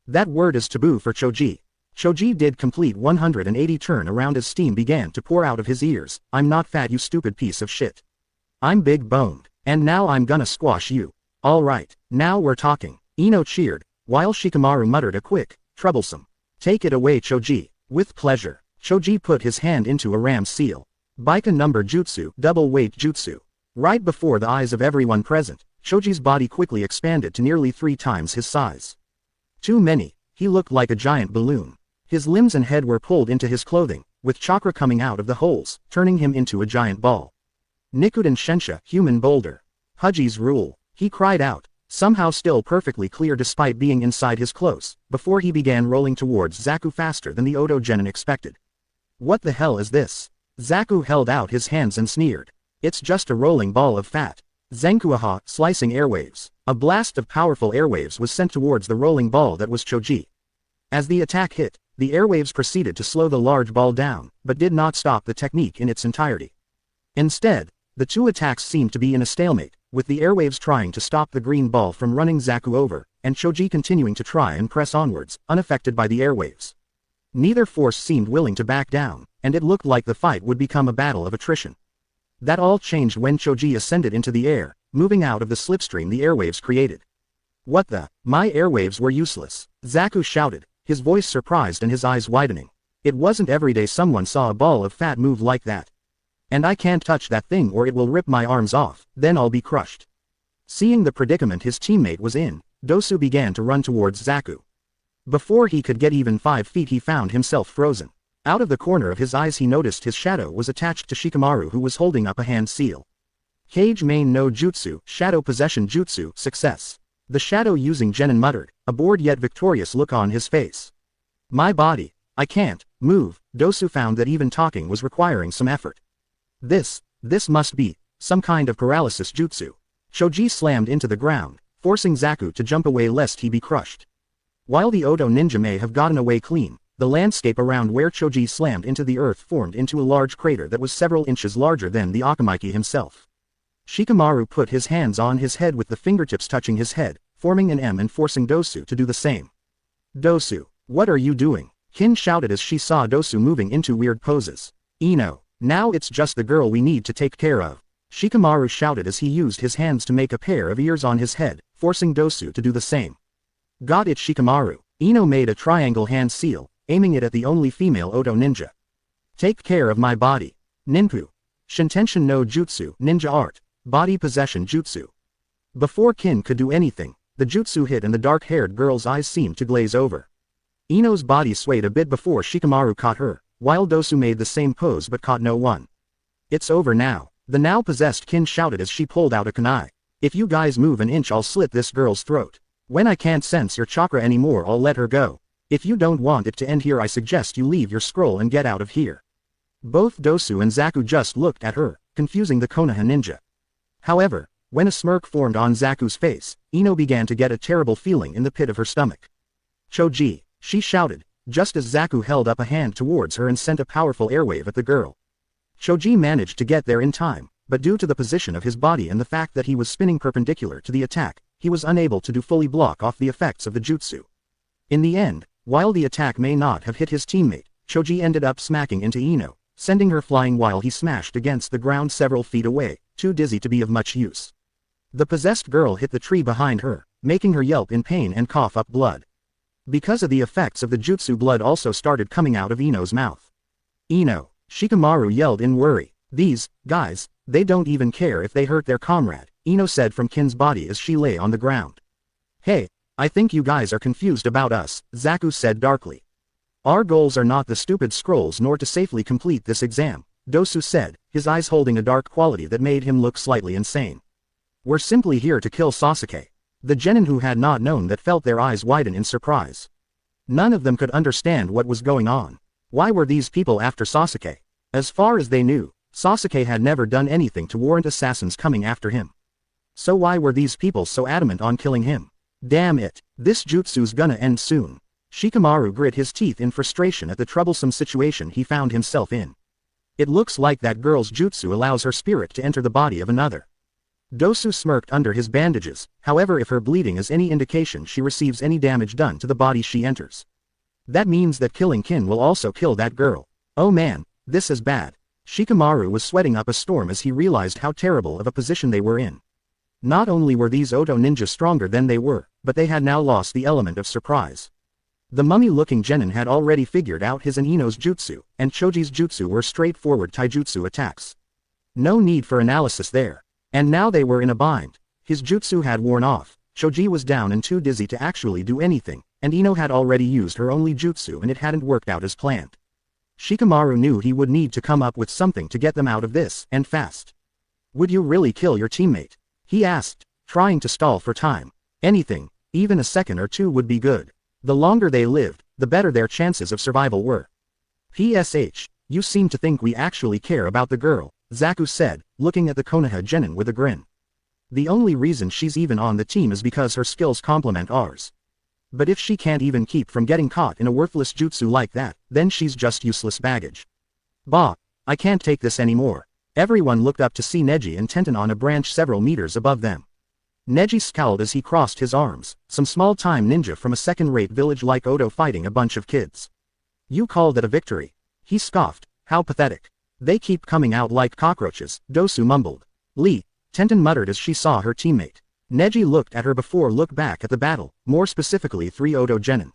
That word is taboo for Choji. Choji did complete 180 turn around as steam began to pour out of his ears. I'm not fat, you stupid piece of shit. I'm big boned, and now I'm gonna squash you. Alright, now we're talking. Ino cheered, while Shikamaru muttered a quick, troublesome. Take it away, Choji. With pleasure. Choji put his hand into a ram's seal. Baika number jutsu, double weight jutsu. Right before the eyes of everyone present, Choji's body quickly expanded to nearly 3 times his size. Too many, he looked like a giant balloon. His limbs and head were pulled into his clothing, with chakra coming out of the holes, turning him into a giant ball. Nikuden Shensha, human boulder. Huji's rule, he cried out, somehow still perfectly clear despite being inside his clothes, before he began rolling towards Zaku faster than the Oto Genin expected. What the hell is this? Zaku held out his hands and sneered. It's just a rolling ball of fat. Zenkuaha, slicing airwaves. A blast of powerful airwaves was sent towards the rolling ball that was Choji. As the attack hit, the airwaves proceeded to slow the large ball down, but did not stop the technique in its entirety. Instead, the two attacks seemed to be in a stalemate, with the airwaves trying to stop the green ball from running Zaku over, and Choji continuing to try and press onwards, unaffected by the airwaves. Neither force seemed willing to back down, and it looked like the fight would become a battle of attrition. That all changed when Choji ascended into the air, moving out of the slipstream the airwaves created. What the? My airwaves were useless, Zaku shouted, his voice surprised and his eyes widening. It wasn't every day someone saw a ball of fat move like that. And I can't touch that thing or it will rip my arms off, then I'll be crushed. Seeing the predicament his teammate was in, Dosu began to run towards Zaku. Before he could get even 5 feet he found himself frozen. Out of the corner of his eyes he noticed his shadow was attached to Shikamaru who was holding up a hand seal. Kage main no jutsu, shadow possession jutsu, success. The shadow using Genin muttered, a bored yet victorious look on his face. My body, I can't move. Dosu found that even talking was requiring some effort. This must be some kind of paralysis jutsu. Choji slammed into the ground, forcing Zaku to jump away lest he be crushed. While the Oto ninja may have gotten away clean, the landscape around where Choji slammed into the earth formed into a large crater that was several inches larger than the Akamaki himself. Shikamaru put his hands on his head with the fingertips touching his head, forming an M and forcing Dosu to do the same. Dosu, what are you doing? Kin shouted as she saw Dosu moving into weird poses. Ino, now it's just the girl we need to take care of. Shikamaru shouted as he used his hands to make a pair of ears on his head, forcing Dosu to do the same. Got it, Shikamaru. Ino made a triangle hand seal, aiming it at the only female Oto ninja. Take care of my body. Ninpu. Shintenshin no jutsu, ninja art, body possession jutsu. Before Kin could do anything, the jutsu hit and the dark-haired girl's eyes seemed to glaze over. Ino's body swayed a bit before Shikamaru caught her, while Dosu made the same pose but caught no one. It's over now, the now-possessed Kin shouted as she pulled out a kunai. If you guys move an inch I'll slit this girl's throat. When I can't sense your chakra anymore I'll let her go. If you don't want it to end here I suggest you leave your scroll and get out of here. Both Dosu and Zaku just looked at her, confusing the Konoha ninja. However, when a smirk formed on Zaku's face, Ino began to get a terrible feeling in the pit of her stomach. Choji, she shouted, just as Zaku held up a hand towards her and sent a powerful airwave at the girl. Choji managed to get there in time, but due to the position of his body and the fact that he was spinning perpendicular to the attack, he was unable to fully block off the effects of the jutsu. In the end, while the attack may not have hit his teammate, Choji ended up smacking into Ino, sending her flying while he smashed against the ground several feet away, too dizzy to be of much use. The possessed girl hit the tree behind her, making her yelp in pain and cough up blood. Because of the effects of the jutsu, blood also started coming out of Ino's mouth. Ino, Shikamaru yelled in worry. These guys, they don't even care if they hurt their comrade, Ino said from Kin's body as she lay on the ground. Hey, I think you guys are confused about us, Zaku said darkly. Our goals are not the stupid scrolls nor to safely complete this exam, Dosu said, his eyes holding a dark quality that made him look slightly insane. We're simply here to kill Sasuke. The genin who had not known that felt their eyes widen in surprise. None of them could understand what was going on. Why were these people after Sasuke? As far as they knew, Sasuke had never done anything to warrant assassins coming after him. So why were these people so adamant on killing him? Damn it, this jutsu's gonna end soon. Shikamaru grit his teeth in frustration at the troublesome situation he found himself in. It looks like that girl's jutsu allows her spirit to enter the body of another. Dosu smirked under his bandages, however if her bleeding is any indication she receives any damage done to the body she enters. That means that killing Kin will also kill that girl. Oh man, this is bad. Shikamaru was sweating up a storm as he realized how terrible of a position they were in. Not only were these Oto ninjas stronger than they were, but they had now lost the element of surprise. The mummy-looking genin had already figured out his and Ino's jutsu, and Choji's jutsu were straightforward taijutsu attacks. No need for analysis there. And now they were in a bind. His jutsu had worn off, Choji was down and too dizzy to actually do anything, and Ino had already used her only jutsu and it hadn't worked out as planned. Shikamaru knew he would need to come up with something to get them out of this, and fast. Would you really kill your teammate? He asked, trying to stall for time. Anything, even a second or two would be good. The longer they lived, the better their chances of survival were. PSH, you seem to think we actually care about the girl, Zaku said, looking at the Konoha genin with a grin. The only reason she's even on the team is because her skills complement ours. But if she can't even keep from getting caught in a worthless jutsu like that, then she's just useless baggage. Bah, I can't take this anymore. Everyone looked up to see Neji and Tenten on a branch several meters above them. Neji scowled as he crossed his arms, some small-time ninja from a second-rate village like Oto fighting a bunch of kids. You called it a victory. He scoffed, how pathetic. They keep coming out like cockroaches, Dosu mumbled. Lee, Tenten muttered as she saw her teammate. Neji looked at her before look back at the battle, more specifically 3 Oto genin.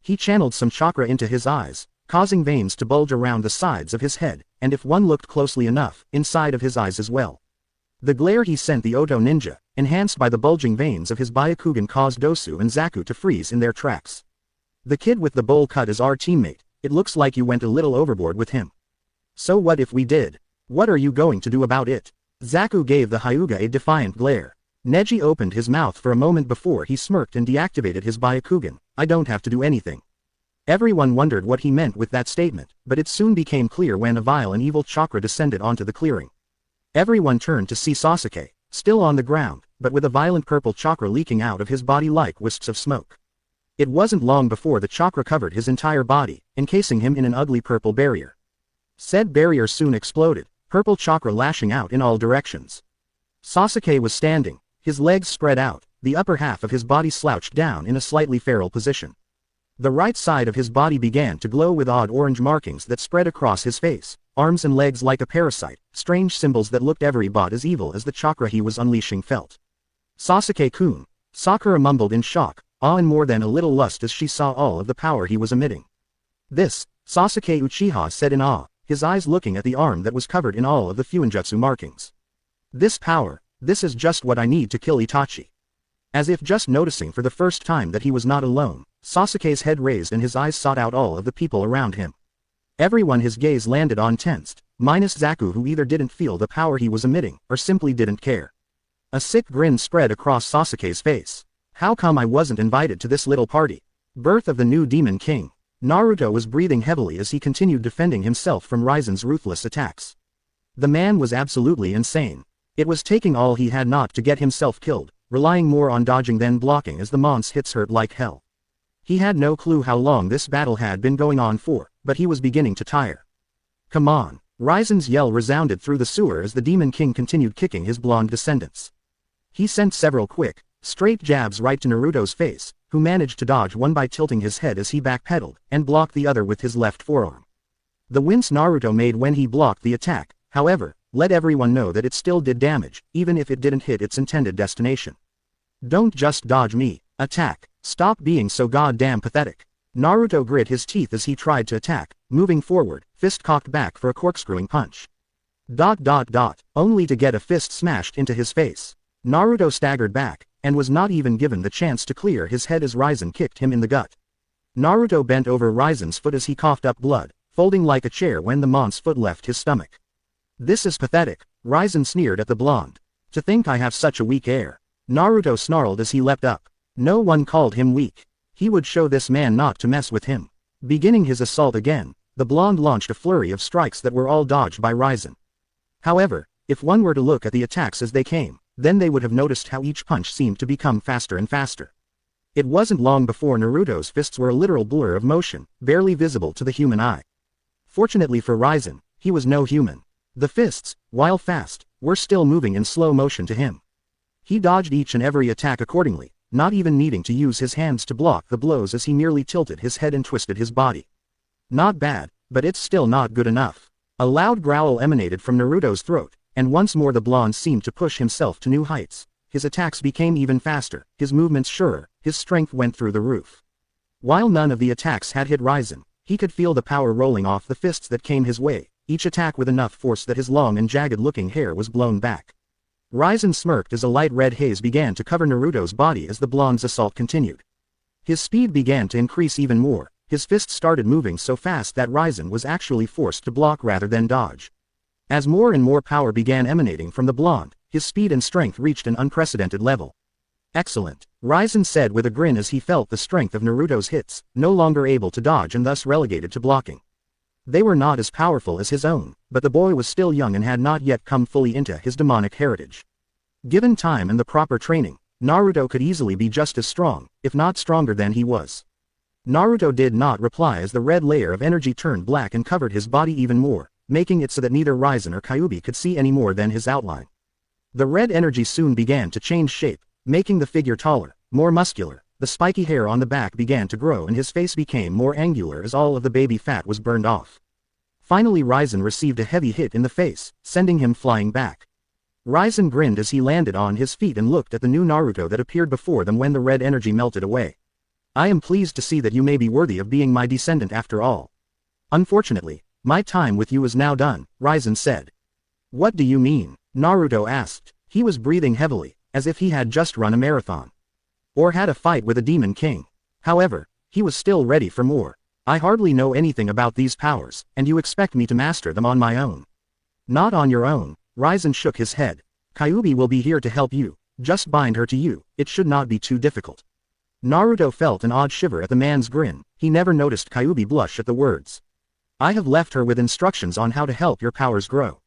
He channeled some chakra into his eyes, causing veins to bulge around the sides of his head, and if one looked closely enough, inside of his eyes as well. The glare he sent the Oto ninja, enhanced by the bulging veins of his Byakugan, caused Dosu and Zaku to freeze in their tracks. The kid with the bowl cut is our teammate, it looks like you went a little overboard with him. So what if we did? What are you going to do about it? Zaku gave the Hyuga a defiant glare. Neji opened his mouth for a moment before he smirked and deactivated his Byakugan. I don't have to do anything. Everyone wondered what he meant with that statement, but it soon became clear when a vile and evil chakra descended onto the clearing. Everyone turned to see Sasuke, still on the ground, but with a violent purple chakra leaking out of his body like wisps of smoke. It wasn't long before the chakra covered his entire body, encasing him in an ugly purple barrier. Said barrier soon exploded, purple chakra lashing out in all directions. Sasuke was standing, his legs spread out, the upper half of his body slouched down in a slightly feral position. The right side of his body began to glow with odd orange markings that spread across his face, arms and legs like a parasite, strange symbols that looked every bit as evil as the chakra he was unleashing felt. Sasuke-kun, Sakura mumbled in shock, awe and more than a little lust as she saw all of the power he was emitting. This, Sasuke Uchiha said in awe, his eyes looking at the arm that was covered in all of the Fuinjutsu markings. This power, this is just what I need to kill Itachi. As if just noticing for the first time that he was not alone, Sasuke's head raised and his eyes sought out all of the people around him. Everyone his gaze landed on tensed, minus Zaku, who either didn't feel the power he was emitting, or simply didn't care. A sick grin spread across Sasuke's face. How come I wasn't invited to this little party? Birth of the new Demon King. Naruto was breathing heavily as he continued defending himself from Raizen's ruthless attacks. The man was absolutely insane. It was taking all he had not to get himself killed, relying more on dodging than blocking as the mon's hits hurt like hell. He had no clue how long this battle had been going on for, but he was beginning to tire. Come on! Raizen's yell resounded through the sewer as the Demon King continued kicking his blonde descendants. He sent several quick, straight jabs right to Naruto's face, who managed to dodge one by tilting his head as he backpedaled, and blocked the other with his left forearm. The wince Naruto made when he blocked the attack, however, let everyone know that it still did damage, even if it didn't hit its intended destination. Don't just dodge me, attack, stop being so goddamn pathetic. Naruto grit his teeth as he tried to attack, moving forward, fist cocked back for a corkscrewing punch. Only to get a fist smashed into his face. Naruto staggered back, and was not even given the chance to clear his head as Raizen kicked him in the gut. Naruto bent over Raizen's foot as he coughed up blood, folding like a chair when the mon's foot left his stomach. This is pathetic, Raizen sneered at the blonde. To think I have such a weak air. Naruto snarled as he leapt up. No one called him weak. He would show this man not to mess with him. Beginning his assault again, the blonde launched a flurry of strikes that were all dodged by Raizen. However, if one were to look at the attacks as they came, then they would have noticed how each punch seemed to become faster and faster. It wasn't long before Naruto's fists were a literal blur of motion, barely visible to the human eye. Fortunately for Raizen, he was no human. The fists, while fast, were still moving in slow motion to him. He dodged each and every attack accordingly, not even needing to use his hands to block the blows as he merely tilted his head and twisted his body. Not bad, but it's still not good enough. A loud growl emanated from Naruto's throat, and once more the blonde seemed to push himself to new heights. His attacks became even faster, his movements surer, his strength went through the roof. While none of the attacks had hit Raizen, he could feel the power rolling off the fists that came his way, each attack with enough force that his long and jagged-looking hair was blown back. Raizen smirked as a light red haze began to cover Naruto's body as the blonde's assault continued. His speed began to increase even more, his fists started moving so fast that Raizen was actually forced to block rather than dodge. As more and more power began emanating from the blonde, his speed and strength reached an unprecedented level. Excellent, Raizen said with a grin as he felt the strength of Naruto's hits, no longer able to dodge and thus relegated to blocking. They were not as powerful as his own, but the boy was still young and had not yet come fully into his demonic heritage. Given time and the proper training, Naruto could easily be just as strong, if not stronger than he was. Naruto did not reply as the red layer of energy turned black and covered his body even more, making it so that neither Raizen or Kyuubi could see any more than his outline. The red energy soon began to change shape, making the figure taller, more muscular. The spiky hair on the back began to grow and his face became more angular as all of the baby fat was burned off. Finally Raizen received a heavy hit in the face, sending him flying back. Raizen grinned as he landed on his feet and looked at the new Naruto that appeared before them when the red energy melted away. I am pleased to see that you may be worthy of being my descendant after all. Unfortunately, my time with you is now done, Raizen said. What do you mean? Naruto asked. He was breathing heavily, as if he had just run a marathon. Or had a fight with a demon king. However, he was still ready for more. I hardly know anything about these powers, and you expect me to master them on my own. Not on your own, Raizen shook his head. Kyuubi will be here to help you, just bind her to you, it should not be too difficult. Naruto felt an odd shiver at the man's grin, he never noticed Kyuubi blush at the words. I have left her with instructions on how to help your powers grow.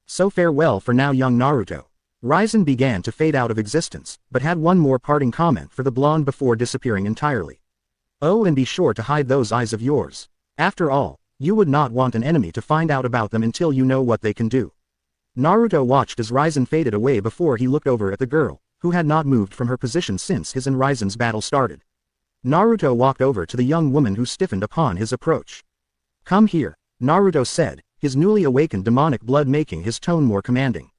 So farewell for now young Naruto. Raizen began to fade out of existence, but had one more parting comment for the blonde before disappearing entirely. Oh, and be sure to hide those eyes of yours. After all, you would not want an enemy to find out about them until you know what they can do. Naruto watched as Raizen faded away before he looked over at the girl, who had not moved from her position since his and Raizen's battle started. Naruto walked over to the young woman who stiffened upon his approach. Come here, Naruto said, his newly awakened demonic blood making his tone more commanding.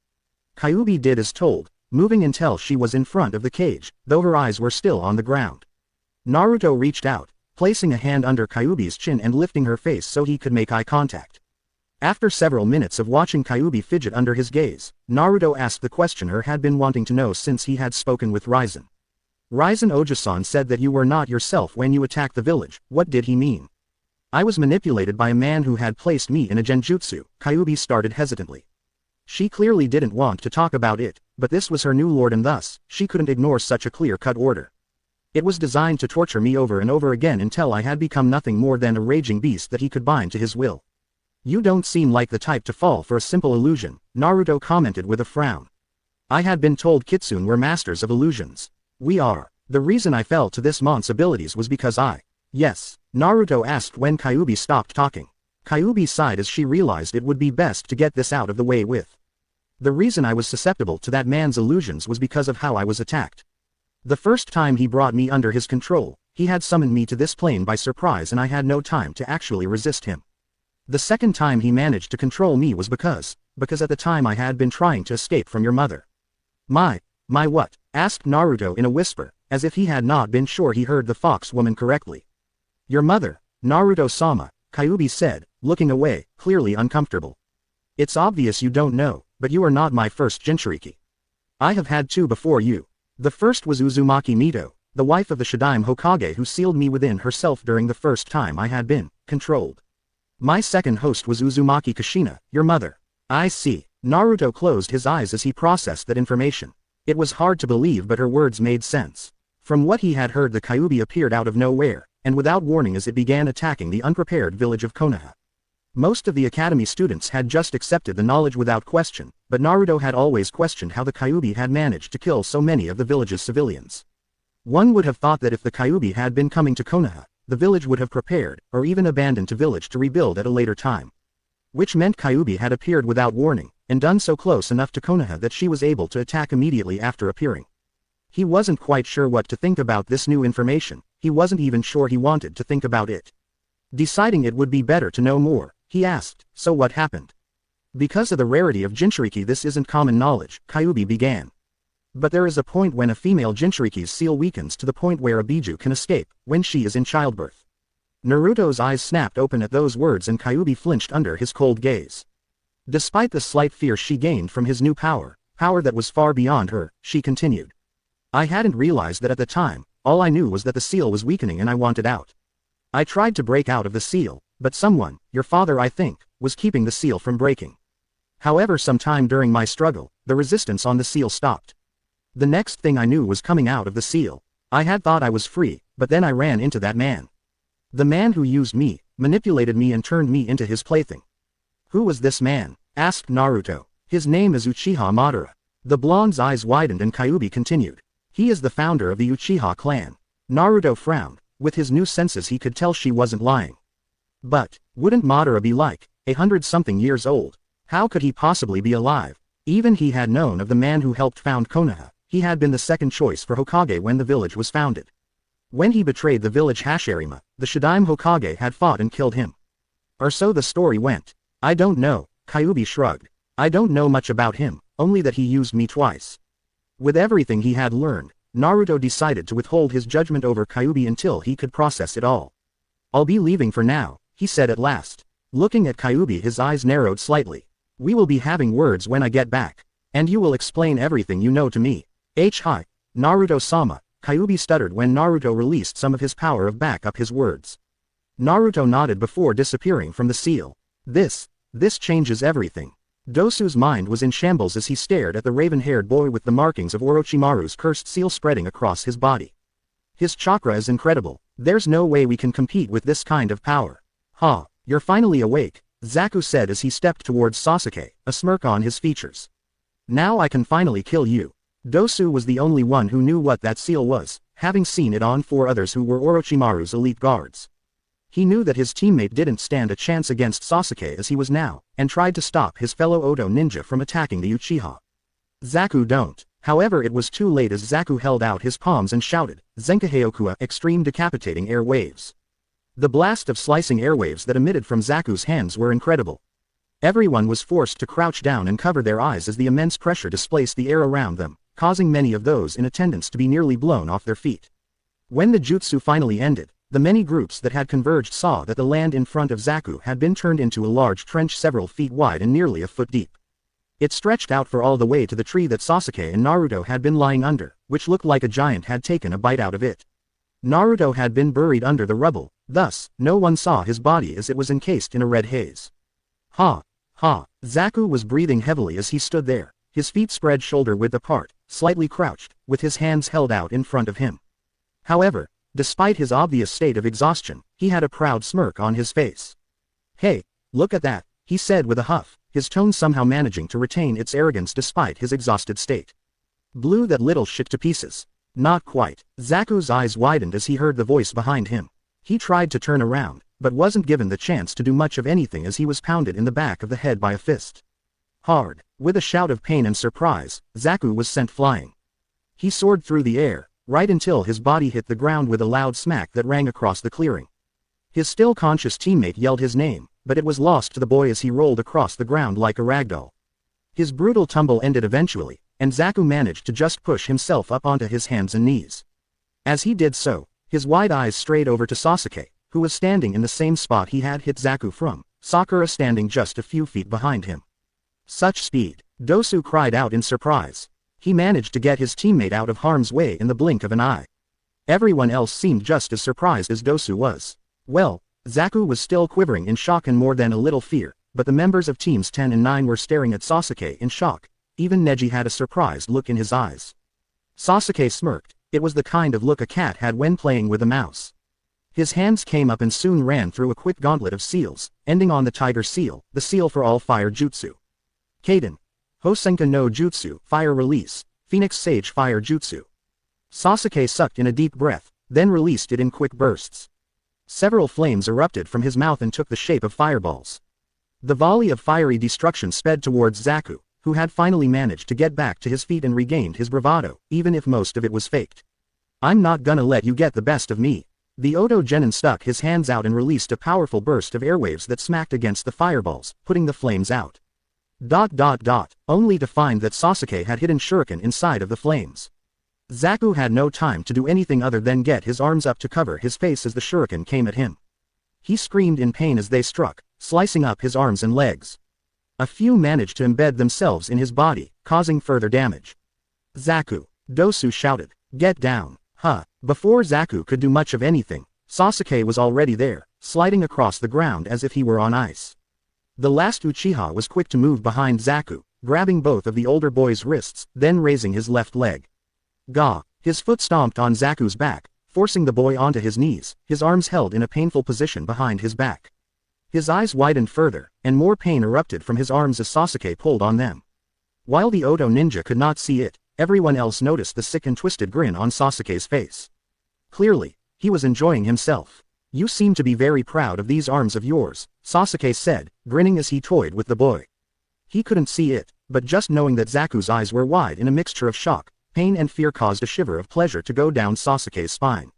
Kyuubi did as told, moving until she was in front of the cage, though her eyes were still on the ground. Naruto reached out, placing a hand under Kyuubi's chin and lifting her face so he could make eye contact. After several minutes of watching Kyuubi fidget under his gaze, Naruto asked the question he had been wanting to know since he had spoken with Raizen. Raizen Oji-san said that you were not yourself when you attacked the village, what did he mean? I was manipulated by a man who had placed me in a genjutsu, Kyuubi started hesitantly. She clearly didn't want to talk about it, but this was her new lord and thus, she couldn't ignore such a clear-cut order. It was designed to torture me over and over again until I had become nothing more than a raging beast that he could bind to his will. You don't seem like the type to fall for a simple illusion, Naruto commented with a frown. I had been told Kitsune were masters of illusions. We are. The reason I fell to this mon's abilities was because Yes, Naruto asked when Kyuubi stopped talking. Kyuubi sighed as she realized it would be best to get this out of the way with. The reason I was susceptible to that man's illusions was because of how I was attacked. The first time he brought me under his control, he had summoned me to this plane by surprise and I had no time to actually resist him. The second time he managed to control me was because at the time I had been trying to escape from your mother. My what? Asked Naruto in a whisper, as if he had not been sure he heard the fox woman correctly. Your mother, Naruto-sama, Kyuubi said, looking away, clearly uncomfortable. It's obvious you don't know, but you are not my first Jinchuriki. I have had two before you. The first was Uzumaki Mito, the wife of the Shidaime Hokage who sealed me within herself during the first time I had been controlled. My second host was Uzumaki Kushina, your mother. I see. Naruto closed his eyes as he processed that information. It was hard to believe but her words made sense. From what he had heard the Kyuubi appeared out of nowhere, and without warning as it began attacking the unprepared village of Konoha. Most of the academy students had just accepted the knowledge without question, but Naruto had always questioned how the Kyuubi had managed to kill so many of the village's civilians. One would have thought that if the Kyuubi had been coming to Konoha, the village would have prepared, or even abandoned the village to rebuild at a later time. Which meant Kyuubi had appeared without warning, and done so close enough to Konoha that she was able to attack immediately after appearing. He wasn't quite sure what to think about this new information, he wasn't even sure he wanted to think about it. Deciding it would be better to know more, he asked, "So what happened?" "Because of the rarity of Jinchuriki, this isn't common knowledge," Kyuubi began. "But there is a point when a female Jinchuriki's seal weakens to the point where a Biju can escape, when she is in childbirth." Naruto's eyes snapped open at those words and Kyuubi flinched under his cold gaze. Despite the slight fear she gained from his new power that was far beyond her, she continued. "I hadn't realized that at the time, all I knew was that the seal was weakening and I wanted out. I tried to break out of the seal, but someone, your father I think, was keeping the seal from breaking. However, sometime during my struggle, the resistance on the seal stopped. The next thing I knew was coming out of the seal. I had thought I was free, but then I ran into that man. The man who used me, manipulated me and turned me into his plaything." "Who was this man?" asked Naruto. "His name is Uchiha Madara." The blonde's eyes widened and Kyuubi continued. "He is the founder of the Uchiha clan." Naruto frowned. With his new senses he could tell she wasn't lying. But, wouldn't Madara be like 100-something years old? How could he possibly be alive? Even he had known of the man who helped found Konoha. He had been the second choice for Hokage when the village was founded. When he betrayed the village Hashirama, the Shidaime Hokage had fought and killed him. Or so the story went. "I don't know," Kyuubi shrugged. "I don't know much about him, only that he used me twice." With everything he had learned, Naruto decided to withhold his judgment over Kyuubi until he could process it all. "I'll be leaving for now," he said at last. Looking at Kyuubi, his eyes narrowed slightly. "We will be having words when I get back. And you will explain everything you know to me." Hi, Naruto-sama," Kyuubi stuttered when Naruto released some of his power of back up his words. Naruto nodded before disappearing from the seal. This changes everything." Dosu's mind was in shambles as he stared at the raven-haired boy with the markings of Orochimaru's cursed seal spreading across his body. "His chakra is incredible. There's no way we can compete with this kind of power." "Ha, you're finally awake," Zaku said as he stepped towards Sasuke, a smirk on his features. "Now I can finally kill you." Dosu was the only one who knew what that seal was, having seen it on 4 others who were Orochimaru's elite guards. He knew that his teammate didn't stand a chance against Sasuke as he was now, and tried to stop his fellow Oto ninja from attacking the Uchiha. Zaku don't. However, it was too late as Zaku held out his palms and shouted, "Zenkaheokua!" extreme decapitating air waves. The blast of slicing airwaves that emitted from Zaku's hands were incredible. Everyone was forced to crouch down and cover their eyes as the immense pressure displaced the air around them, causing many of those in attendance to be nearly blown off their feet. When the jutsu finally ended, the many groups that had converged saw that the land in front of Zaku had been turned into a large trench several feet wide and nearly a foot deep. It stretched out for all the way to the tree that Sasuke and Naruto had been lying under, which looked like a giant had taken a bite out of it. Naruto had been buried under the rubble, thus, no one saw his body as it was encased in a red haze. Ha! Zaku was breathing heavily as he stood there, his feet spread shoulder-width apart, slightly crouched, with his hands held out in front of him. However, despite his obvious state of exhaustion, he had a proud smirk on his face. "Hey, look at that," he said with a huff, his tone somehow managing to retain its arrogance despite his exhausted state. "Blew that little shit to pieces." Not quite. Zaku's eyes widened as he heard the voice behind him. He tried to turn around, but wasn't given the chance to do much of anything as he was pounded in the back of the head by a fist. Hard. With a shout of pain and surprise, Zaku was sent flying. He soared through the air, right until his body hit the ground with a loud smack that rang across the clearing. His still conscious teammate yelled his name, but it was lost to the boy as he rolled across the ground like a ragdoll. His brutal tumble ended eventually, and Zaku managed to just push himself up onto his hands and knees. As he did so, his wide eyes strayed over to Sasuke, who was standing in the same spot he had hit Zaku from, Sakura standing just a few feet behind him. Such speed! Dosu cried out in surprise. He managed to get his teammate out of harm's way in the blink of an eye. Everyone else seemed just as surprised as Dosu was. Well, Zaku was still quivering in shock and more than a little fear, but the members of teams 10 and 9 were staring at Sasuke in shock. Even Neji had a surprised look in his eyes. Sasuke smirked. It was the kind of look a cat had when playing with a mouse. His hands came up and soon ran through a quick gauntlet of seals, ending on the tiger seal, the seal for all fire jutsu. Kaden. Hosenka no Jutsu, Fire Release, Phoenix Sage Fire Jutsu. Sasuke sucked in a deep breath, then released it in quick bursts. Several flames erupted from his mouth and took the shape of fireballs. The volley of fiery destruction sped towards Zaku, who had finally managed to get back to his feet and regained his bravado, even if most of it was faked. I'm not gonna let you get the best of me. The Oto Genin stuck his hands out and released a powerful burst of airwaves that smacked against the fireballs, putting the flames out. Only to find that Sasuke had hidden shuriken inside of the flames. Zaku had no time to do anything other than get his arms up to cover his face as the shuriken came at him. He screamed in pain as they struck, slicing up his arms and legs. A few managed to embed themselves in his body, causing further damage. Zaku, Dosu shouted, get down, huh? Before Zaku could do much of anything, Sasuke was already there, sliding across the ground as if he were on ice. The last Uchiha was quick to move behind Zaku, grabbing both of the older boy's wrists, then raising his left leg. Gah! His foot stomped on Zaku's back, forcing the boy onto his knees, his arms held in a painful position behind his back. His eyes widened further, and more pain erupted from his arms as Sasuke pulled on them. While the Oto ninja could not see it, everyone else noticed the sick and twisted grin on Sasuke's face. Clearly, he was enjoying himself. You seem to be very proud of these arms of yours, Sasuke said, grinning as he toyed with the boy. He couldn't see it, but just knowing that Zaku's eyes were wide in a mixture of shock, pain and fear caused a shiver of pleasure to go down Sasuke's spine.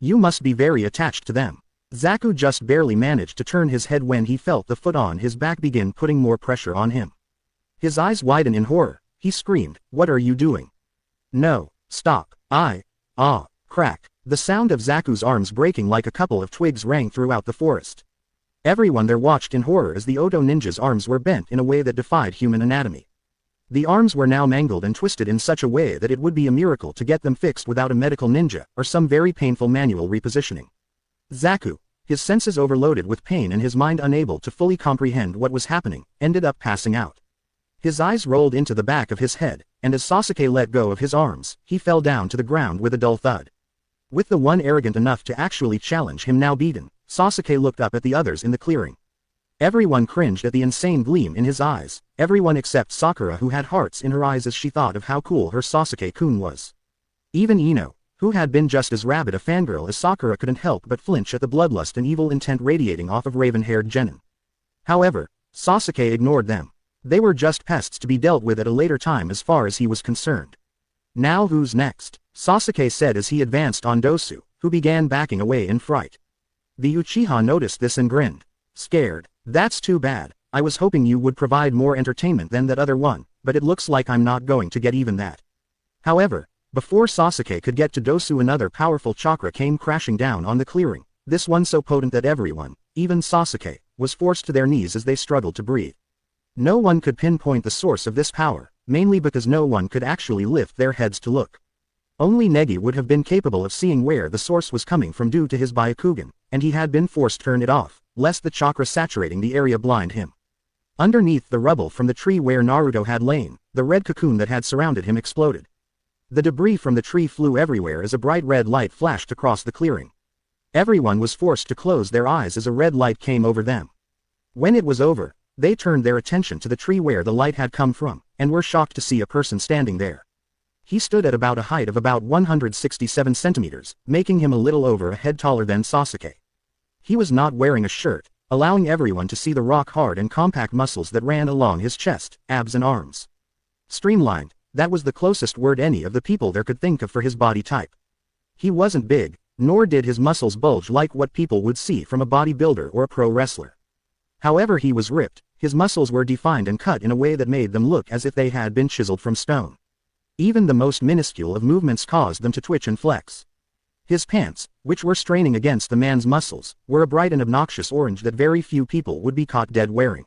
You must be very attached to them. Zaku just barely managed to turn his head when he felt the foot on his back begin putting more pressure on him. His eyes widened in horror. He screamed, "What are you doing? No, stop, crack." The sound of Zaku's arms breaking like a couple of twigs rang throughout the forest. Everyone there watched in horror as the Oto ninja's arms were bent in a way that defied human anatomy. The arms were now mangled and twisted in such a way that it would be a miracle to get them fixed without a medical ninja, or some very painful manual repositioning. Zaku, his senses overloaded with pain and his mind unable to fully comprehend what was happening, ended up passing out. His eyes rolled into the back of his head, and as Sasuke let go of his arms, he fell down to the ground with a dull thud. With the one arrogant enough to actually challenge him now beaten, Sasuke looked up at the others in the clearing. Everyone cringed at the insane gleam in his eyes, everyone except Sakura, who had hearts in her eyes as she thought of how cool her Sasuke-kun was. Even Ino, who had been just as rabid a fangirl as Sakura, couldn't help but flinch at the bloodlust and evil intent radiating off of raven-haired genin. However, Sasuke ignored them. They were just pests to be dealt with at a later time as far as he was concerned. Now who's next? Sasuke said as he advanced on Dosu, who began backing away in fright. The Uchiha noticed this and grinned. Scared? That's too bad. I was hoping you would provide more entertainment than that other one, but it looks like I'm not going to get even that. However, before Sasuke could get to Dosu, another powerful chakra came crashing down on the clearing, this one so potent that everyone, even Sasuke, was forced to their knees as they struggled to breathe. No one could pinpoint the source of this power, mainly because no one could actually lift their heads to look. Only Negi would have been capable of seeing where the source was coming from due to his Byakugan, and he had been forced to turn it off, lest the chakra saturating the area blind him. Underneath the rubble from the tree where Naruto had lain, the red cocoon that had surrounded him exploded. The debris from the tree flew everywhere as a bright red light flashed across the clearing. Everyone was forced to close their eyes as a red light came over them. When it was over, they turned their attention to the tree where the light had come from, and were shocked to see a person standing there. He stood at about a height of about 167 centimeters, making him a little over a head taller than Sasuke. He was not wearing a shirt, allowing everyone to see the rock-hard and compact muscles that ran along his chest, abs and arms. Streamlined, that was the closest word any of the people there could think of for his body type. He wasn't big, nor did his muscles bulge like what people would see from a bodybuilder or a pro wrestler. However, he was ripped, his muscles were defined and cut in a way that made them look as if they had been chiseled from stone. Even the most minuscule of movements caused them to twitch and flex. His pants, which were straining against the man's muscles, were a bright and obnoxious orange that very few people would be caught dead wearing.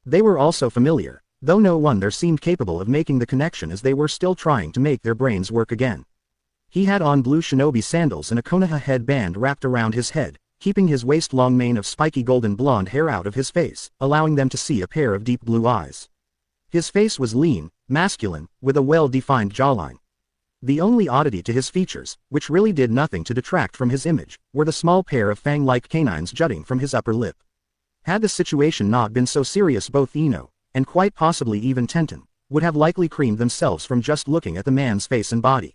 They were also familiar, though no one there seemed capable of making the connection as they were still trying to make their brains work again. He had on blue shinobi sandals and a Konoha headband wrapped around his head, keeping his waist-long mane of spiky golden blonde hair out of his face, allowing them to see a pair of deep blue eyes. His face was lean, masculine, with a well-defined jawline. The only oddity to his features, which really did nothing to detract from his image, were the small pair of fang-like canines jutting from his upper lip. Had the situation not been so serious, both Ino, and quite possibly even Tenten, would have likely creamed themselves from just looking at the man's face and body.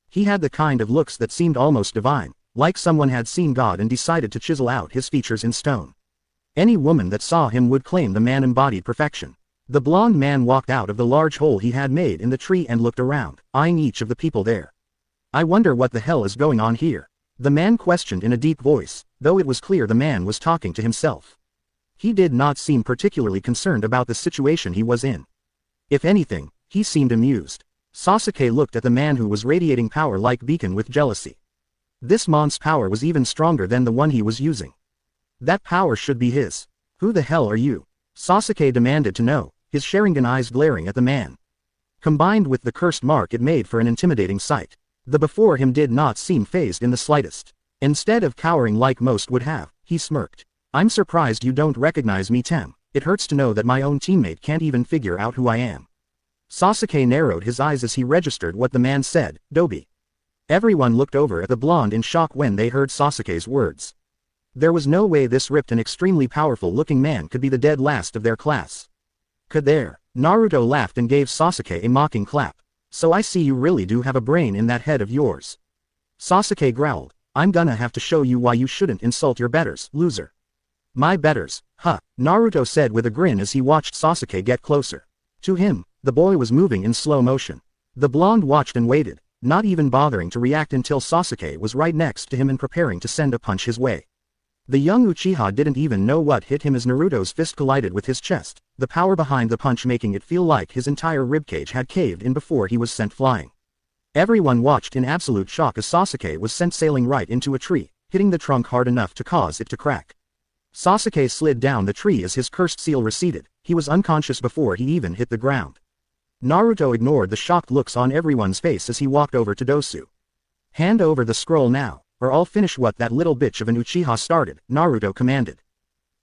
He had the kind of looks that seemed almost divine, like someone had seen God and decided to chisel out his features in stone. Any woman that saw him would claim the man embodied perfection. The blonde man walked out of the large hole he had made in the tree and looked around, eyeing each of the people there. I wonder what the hell is going on here? The man questioned in a deep voice, though it was clear the man was talking to himself. He did not seem particularly concerned about the situation he was in. If anything, he seemed amused. Sasuke looked at the man who was radiating power like beacon with jealousy. This mon's power was even stronger than the one he was using. That power should be his. Who the hell are you? Sasuke demanded to know, his Sharingan eyes glaring at the man. Combined with the cursed mark it made for an intimidating sight. The before him did not seem fazed in the slightest. Instead of cowering like most would have, he smirked. I'm surprised you don't recognize me, Tem. It hurts to know that my own teammate can't even figure out who I am. Sasuke narrowed his eyes as he registered what the man said, Dobi. Everyone looked over at the blonde in shock when they heard Sasuke's words. There was no way this ripped and extremely powerful-looking man could be the dead last of their class. Could there? Naruto laughed and gave Sasuke a mocking clap. So I see you really do have a brain in that head of yours. Sasuke growled, I'm gonna have to show you why you shouldn't insult your betters, loser. My betters, huh, Naruto said with a grin as he watched Sasuke get closer. To him, the boy was moving in slow motion. The blonde watched and waited, not even bothering to react until Sasuke was right next to him and preparing to send a punch his way. The young Uchiha didn't even know what hit him as Naruto's fist collided with his chest, the power behind the punch making it feel like his entire ribcage had caved in before he was sent flying. Everyone watched in absolute shock as Sasuke was sent sailing right into a tree, hitting the trunk hard enough to cause it to crack. Sasuke slid down the tree as his cursed seal receded, he was unconscious before he even hit the ground. Naruto ignored the shocked looks on everyone's face as he walked over to Dosu. Hand over the scroll now, or I'll finish what that little bitch of an Uchiha started, Naruto commanded.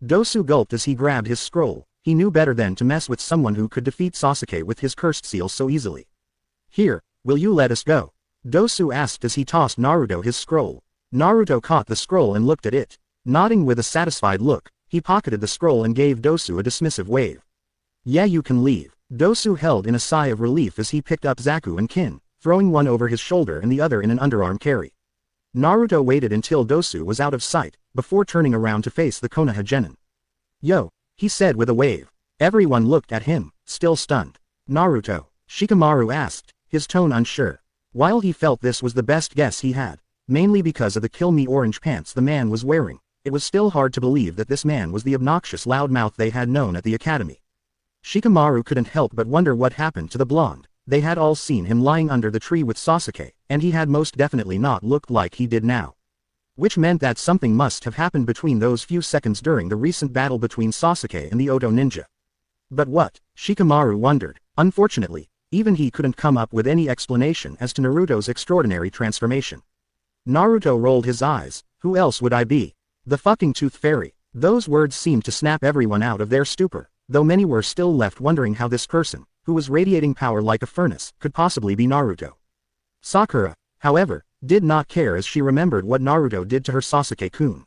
Dosu gulped as he grabbed his scroll, he knew better than to mess with someone who could defeat Sasuke with his cursed seal so easily. Here, will you let us go? Dosu asked as he tossed Naruto his scroll. Naruto caught the scroll and looked at it. Nodding with a satisfied look, he pocketed the scroll and gave Dosu a dismissive wave. Yeah, you can leave. Dosu held in a sigh of relief as he picked up Zaku and Kin, throwing one over his shoulder and the other in an underarm carry. Naruto waited until Dosu was out of sight, before turning around to face the Konoha genin. Yo, he said with a wave. Everyone looked at him, still stunned. Naruto, Shikamaru asked, his tone unsure. While he felt this was the best guess he had, mainly because of the kill me orange pants the man was wearing, it was still hard to believe that this man was the obnoxious loudmouth they had known at the academy. Shikamaru couldn't help but wonder what happened to the blonde. They had all seen him lying under the tree with Sasuke, and he had most definitely not looked like he did now. Which meant that something must have happened between those few seconds during the recent battle between Sasuke and the Oto ninja. But what? Shikamaru wondered. Unfortunately, even he couldn't come up with any explanation as to Naruto's extraordinary transformation. Naruto rolled his eyes. Who else would I be? The fucking Tooth Fairy. Those words seemed to snap everyone out of their stupor, though many were still left wondering how this person, who was radiating power like a furnace, could possibly be Naruto. Sakura, however, did not care as she remembered what Naruto did to her Sasuke-kun.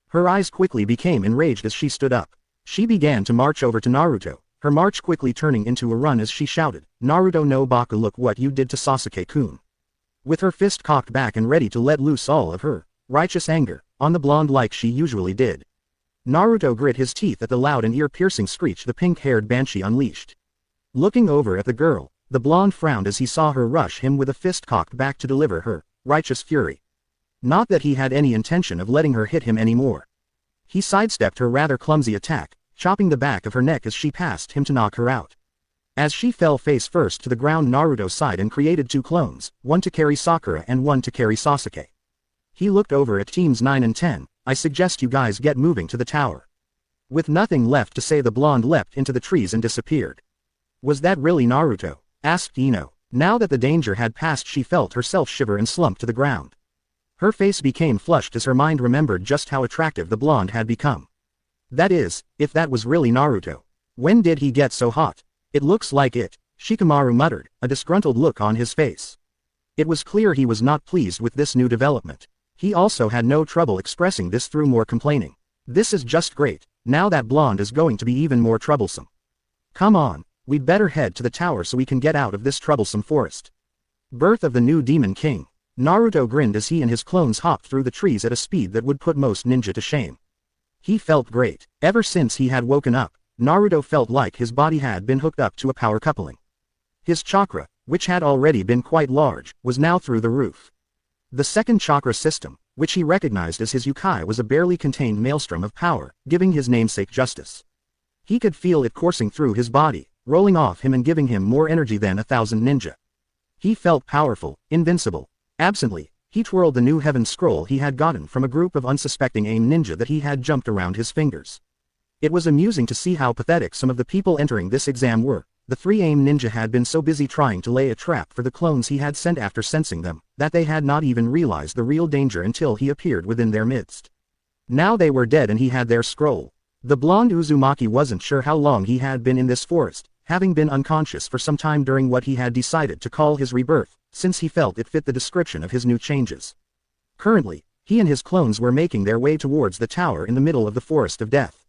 Her eyes quickly became enraged as she stood up. She began to march over to Naruto, her march quickly turning into a run as she shouted, Naruto no Baku, look what you did to Sasuke-kun. With her fist cocked back and ready to let loose all of her righteous anger on the blonde like she usually did. Naruto grit his teeth at the loud and ear-piercing screech the pink-haired banshee unleashed. Looking over at the girl, the blonde frowned as he saw her rush him with a fist cocked back to deliver her righteous fury. Not that he had any intention of letting her hit him anymore. He sidestepped her rather clumsy attack, chopping the back of her neck as she passed him to knock her out. As she fell face first to the ground, Naruto sighed and created two clones, one to carry Sakura and one to carry Sasuke. He looked over at teams 9 and 10, I suggest you guys get moving to the tower. With nothing left to say, the blonde leapt into the trees and disappeared. Was that really Naruto? Asked Ino. Now that the danger had passed, she felt herself shiver and slump to the ground. Her face became flushed as her mind remembered just how attractive the blonde had become. That is, if that was really Naruto. When did he get so hot? It looks like it, Shikamaru muttered, a disgruntled look on his face. It was clear he was not pleased with this new development. He also had no trouble expressing this through more complaining. This is just great, now that blonde is going to be even more troublesome. Come on, We'd better head to the tower so we can get out of this troublesome forest. Birth of the new Demon King. Naruto grinned as he and his clones hopped through the trees at a speed that would put most ninja to shame. He felt great. Ever since he had woken up, Naruto felt like his body had been hooked up to a power coupling. His chakra, which had already been quite large, was now through the roof. The second chakra system, which he recognized as his Uchiha, was a barely contained maelstrom of power, giving his namesake justice. He could feel it coursing through his body, rolling off him and giving him more energy than 1,000 ninja. He felt powerful, invincible. Absently, he twirled the new heaven scroll he had gotten from a group of unsuspecting AIM ninja that he had jumped around his fingers. It was amusing to see how pathetic some of the people entering this exam were. The 3 AIM ninja had been so busy trying to lay a trap for the clones he had sent after sensing them, that they had not even realized the real danger until he appeared within their midst. Now they were dead and he had their scroll. The blonde Uzumaki wasn't sure how long he had been in this forest, having been unconscious for some time during what he had decided to call his rebirth, since he felt it fit the description of his new changes. Currently, he and his clones were making their way towards the tower in the middle of the forest of death.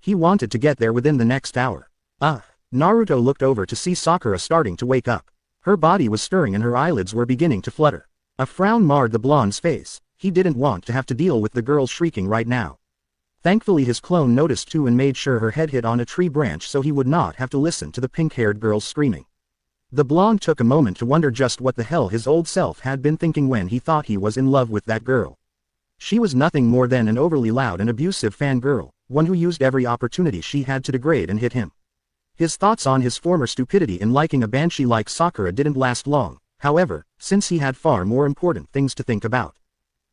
He wanted to get there within the next hour. Naruto looked over to see Sakura starting to wake up. Her body was stirring and her eyelids were beginning to flutter. A frown marred the blonde's face. He didn't want to have to deal with the girl shrieking right now. Thankfully his clone noticed too and made sure her head hit on a tree branch so he would not have to listen to the pink-haired girl screaming. The blonde took a moment to wonder just what the hell his old self had been thinking when he thought he was in love with that girl. She was nothing more than an overly loud and abusive fangirl, one who used every opportunity she had to degrade and hit him. His thoughts on his former stupidity in liking a banshee like Sakura didn't last long, however, since he had far more important things to think about.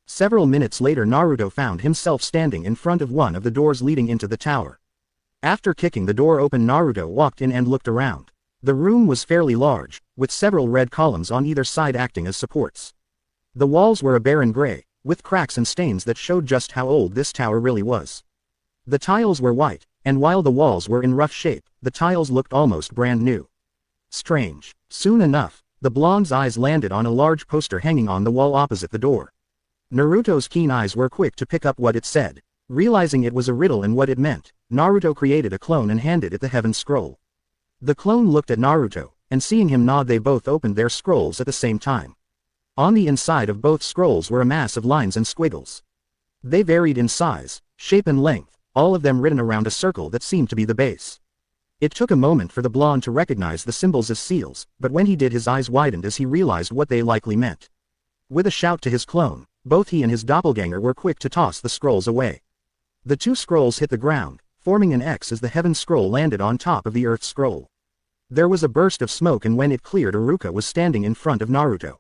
Several minutes later Naruto found himself standing in front of one of the doors leading into the tower. After kicking the door open, Naruto walked in and looked around. The room was fairly large, with several red columns on either side acting as supports. The walls were a barren gray, with cracks and stains that showed just how old this tower really was. The tiles were white, and while the walls were in rough shape, the tiles looked almost brand new. Strange. Soon enough, the blonde's eyes landed on a large poster hanging on the wall opposite the door. Naruto's keen eyes were quick to pick up what it said. Realizing it was a riddle and what it meant, Naruto created a clone and handed it the heaven scroll. The clone looked at Naruto, and seeing him nod, they both opened their scrolls at the same time. On the inside of both scrolls were a mass of lines and squiggles. They varied in size, shape and length, all of them written around a circle that seemed to be the base. It took a moment for the blonde to recognize the symbols as seals, but when he did his eyes widened as he realized what they likely meant. With a shout to his clone, both he and his doppelganger were quick to toss the scrolls away. The 2 scrolls hit the ground, forming an X as the heaven scroll landed on top of the earth scroll. There was a burst of smoke, and when it cleared, Iruka was standing in front of Naruto.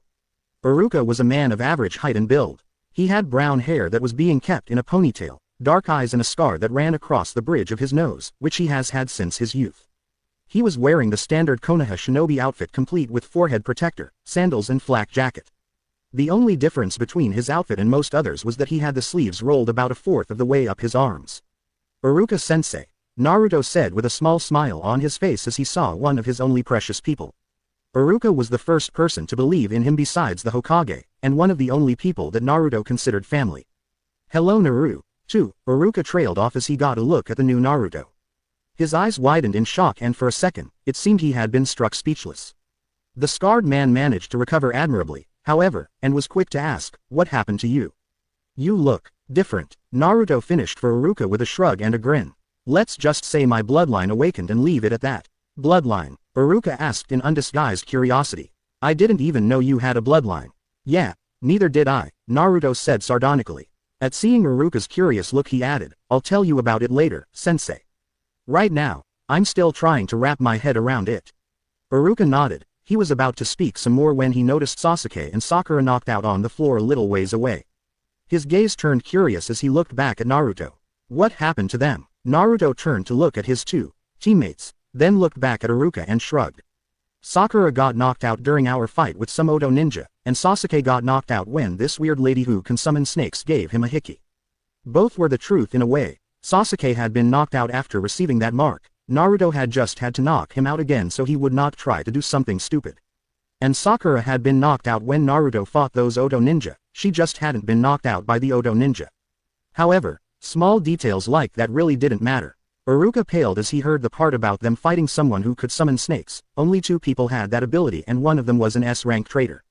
Iruka was a man of average height and build. He had brown hair that was being kept in a ponytail, dark eyes and a scar that ran across the bridge of his nose, which he has had since his youth. He was wearing the standard Konoha shinobi outfit complete with forehead protector, sandals and flak jacket. The only difference between his outfit and most others was that he had the sleeves rolled about a fourth of the way up his arms. Iruka-sensei, Naruto said with a small smile on his face as he saw one of his only precious people. Iruka was the first person to believe in him besides the Hokage, and one of the only people that Naruto considered family. Hello Naru, too, Iruka trailed off as he got a look at the new Naruto. His eyes widened in shock and for a second, it seemed he had been struck speechless. The scarred man managed to recover admirably, however, and was quick to ask, "What happened to you? You look different." Naruto finished for Iruka with a shrug and a grin. "Let's just say my bloodline awakened and leave it at that." "Bloodline?" Iruka asked in undisguised curiosity. "I didn't even know you had a bloodline." "Yeah, neither did I," Naruto said sardonically. At seeing Iruka's curious look he added, "I'll tell you about it later, sensei. Right now, I'm still trying to wrap my head around it." Iruka nodded. He was about to speak some more when he noticed Sasuke and Sakura knocked out on the floor a little ways away. His gaze turned curious as he looked back at Naruto. What happened to them? Naruto turned to look at his 2 teammates, then looked back at Iruka and shrugged. "Sakura got knocked out during our fight with some Odo ninja, and Sasuke got knocked out when this weird lady who can summon snakes gave him a hickey." Both were the truth in a way. Sasuke had been knocked out after receiving that mark. Naruto had just had to knock him out again so he would not try to do something stupid. And Sakura had been knocked out when Naruto fought those Odo ninja, she just hadn't been knocked out by the Odo ninja. However, small details like that really didn't matter. Iruka paled as he heard the part about them fighting someone who could summon snakes. Only 2 people had that ability and one of them was an S-rank traitor.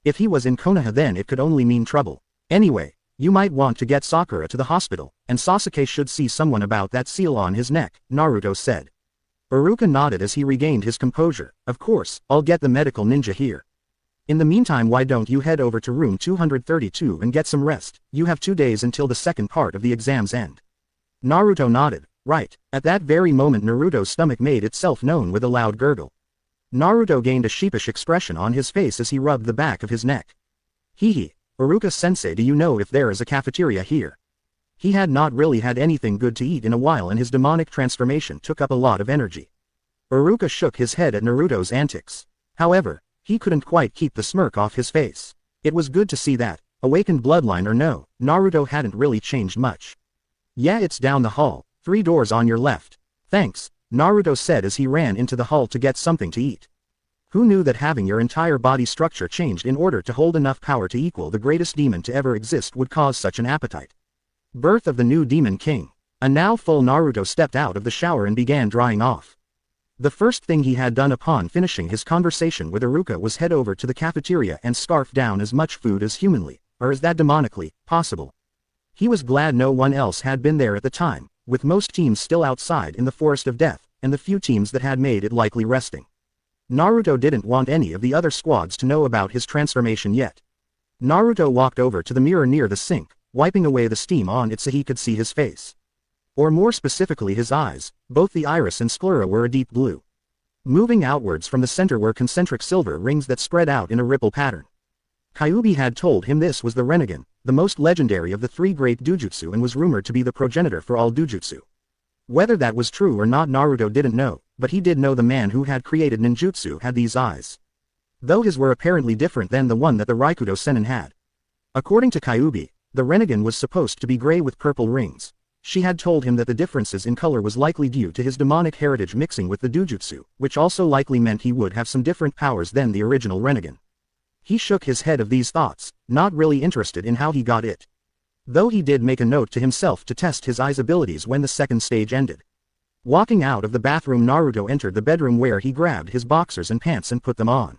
If he was in Konoha then it could only mean trouble. Anyway, you might want to get Sakura to the hospital, and Sasuke should see someone about that seal on his neck, Naruto said. Iruka nodded as he regained his composure. Of course, I'll get the medical ninja here. In the meantime, why don't you head over to room 232 and get some rest? You have 2 days until the second part of the exams end. Naruto nodded. Right. At that very moment Naruto's stomach made itself known with a loud gurgle. Naruto gained a sheepish expression on his face as he rubbed the back of his neck. Hehe. Iruka-sensei, do you know if there is a cafeteria here? He had not really had anything good to eat in a while and his demonic transformation took up a lot of energy. Iruka shook his head at Naruto's antics. However, he couldn't quite keep the smirk off his face. It was good to see that, awakened bloodline or no, Naruto hadn't really changed much. Yeah, it's down the hall, 3 doors on your left. Thanks, Naruto said as he ran into the hall to get something to eat. Who knew that having your entire body structure changed in order to hold enough power to equal the greatest demon to ever exist would cause such an appetite? Birth of the new Demon King. A now full Naruto stepped out of the shower and began drying off. The first thing he had done upon finishing his conversation with Iruka was head over to the cafeteria and scarf down as much food as humanly, or as that demonically, possible. He was glad no one else had been there at the time, with most teams still outside in the Forest of Death, and the few teams that had made it likely resting. Naruto didn't want any of the other squads to know about his transformation yet. Naruto walked over to the mirror near the sink, wiping away the steam on it so he could see his face. Or more specifically his eyes, both the iris and sclera were a deep blue. Moving outwards from the center were concentric silver rings that spread out in a ripple pattern. Kyuubi had told him this was the Rinnegan, the most legendary of the 3 great Dujutsu and was rumored to be the progenitor for all Dujutsu. Whether that was true or not Naruto didn't know, but he did know the man who had created ninjutsu had these eyes. Though his were apparently different than the one that the Raikudo Sennin had. According to Kyuubi, the Rinnegan was supposed to be gray with purple rings. She had told him that the differences in color was likely due to his demonic heritage mixing with the Dujutsu, which also likely meant he would have some different powers than the original Rinnegan. He shook his head of these thoughts, not really interested in how he got it. Though he did make a note to himself to test his eyes' abilities when the second stage ended. Walking out of the bathroom, Naruto entered the bedroom where he grabbed his boxers and pants and put them on.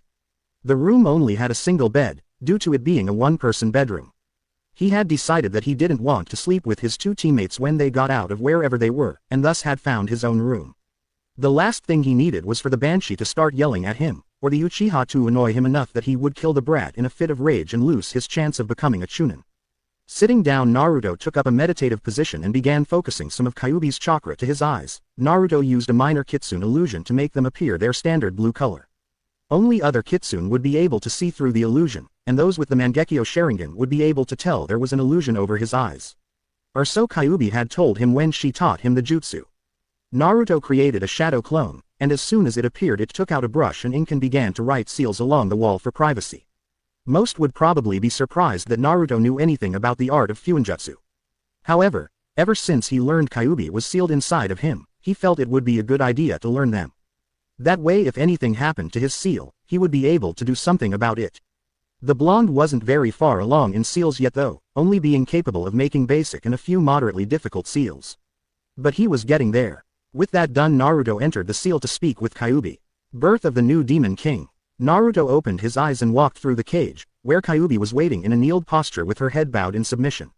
The room only had a single bed, due to it being a one-person bedroom. He had decided that he didn't want to sleep with his 2 teammates when they got out of wherever they were, and thus had found his own room. The last thing he needed was for the Banshee to start yelling at him, or the Uchiha to annoy him enough that he would kill the brat in a fit of rage and lose his chance of becoming a Chunin. Sitting down, Naruto took up a meditative position and began focusing some of Kyuubi's chakra to his eyes. Naruto used a minor kitsune illusion to make them appear their standard blue color. Only other kitsune would be able to see through the illusion, and those with the Mangekyo Sharingan would be able to tell there was an illusion over his eyes. Or so Kyuubi had told him when she taught him the jutsu. Naruto created a shadow clone, and as soon as it appeared it took out a brush and ink and began to write seals along the wall for privacy. Most would probably be surprised that Naruto knew anything about the art of fuinjutsu. However, ever since he learned Kyuubi was sealed inside of him, he felt it would be a good idea to learn them. That way if anything happened to his seal, he would be able to do something about it. The blonde wasn't very far along in seals yet though, only being capable of making basic and a few moderately difficult seals. But he was getting there. With that done, Naruto entered the seal to speak with Kyuubi. Birth of the new Demon King. Naruto opened his eyes and walked through the cage, where Kyuubi was waiting in a kneeled posture with her head bowed in submission.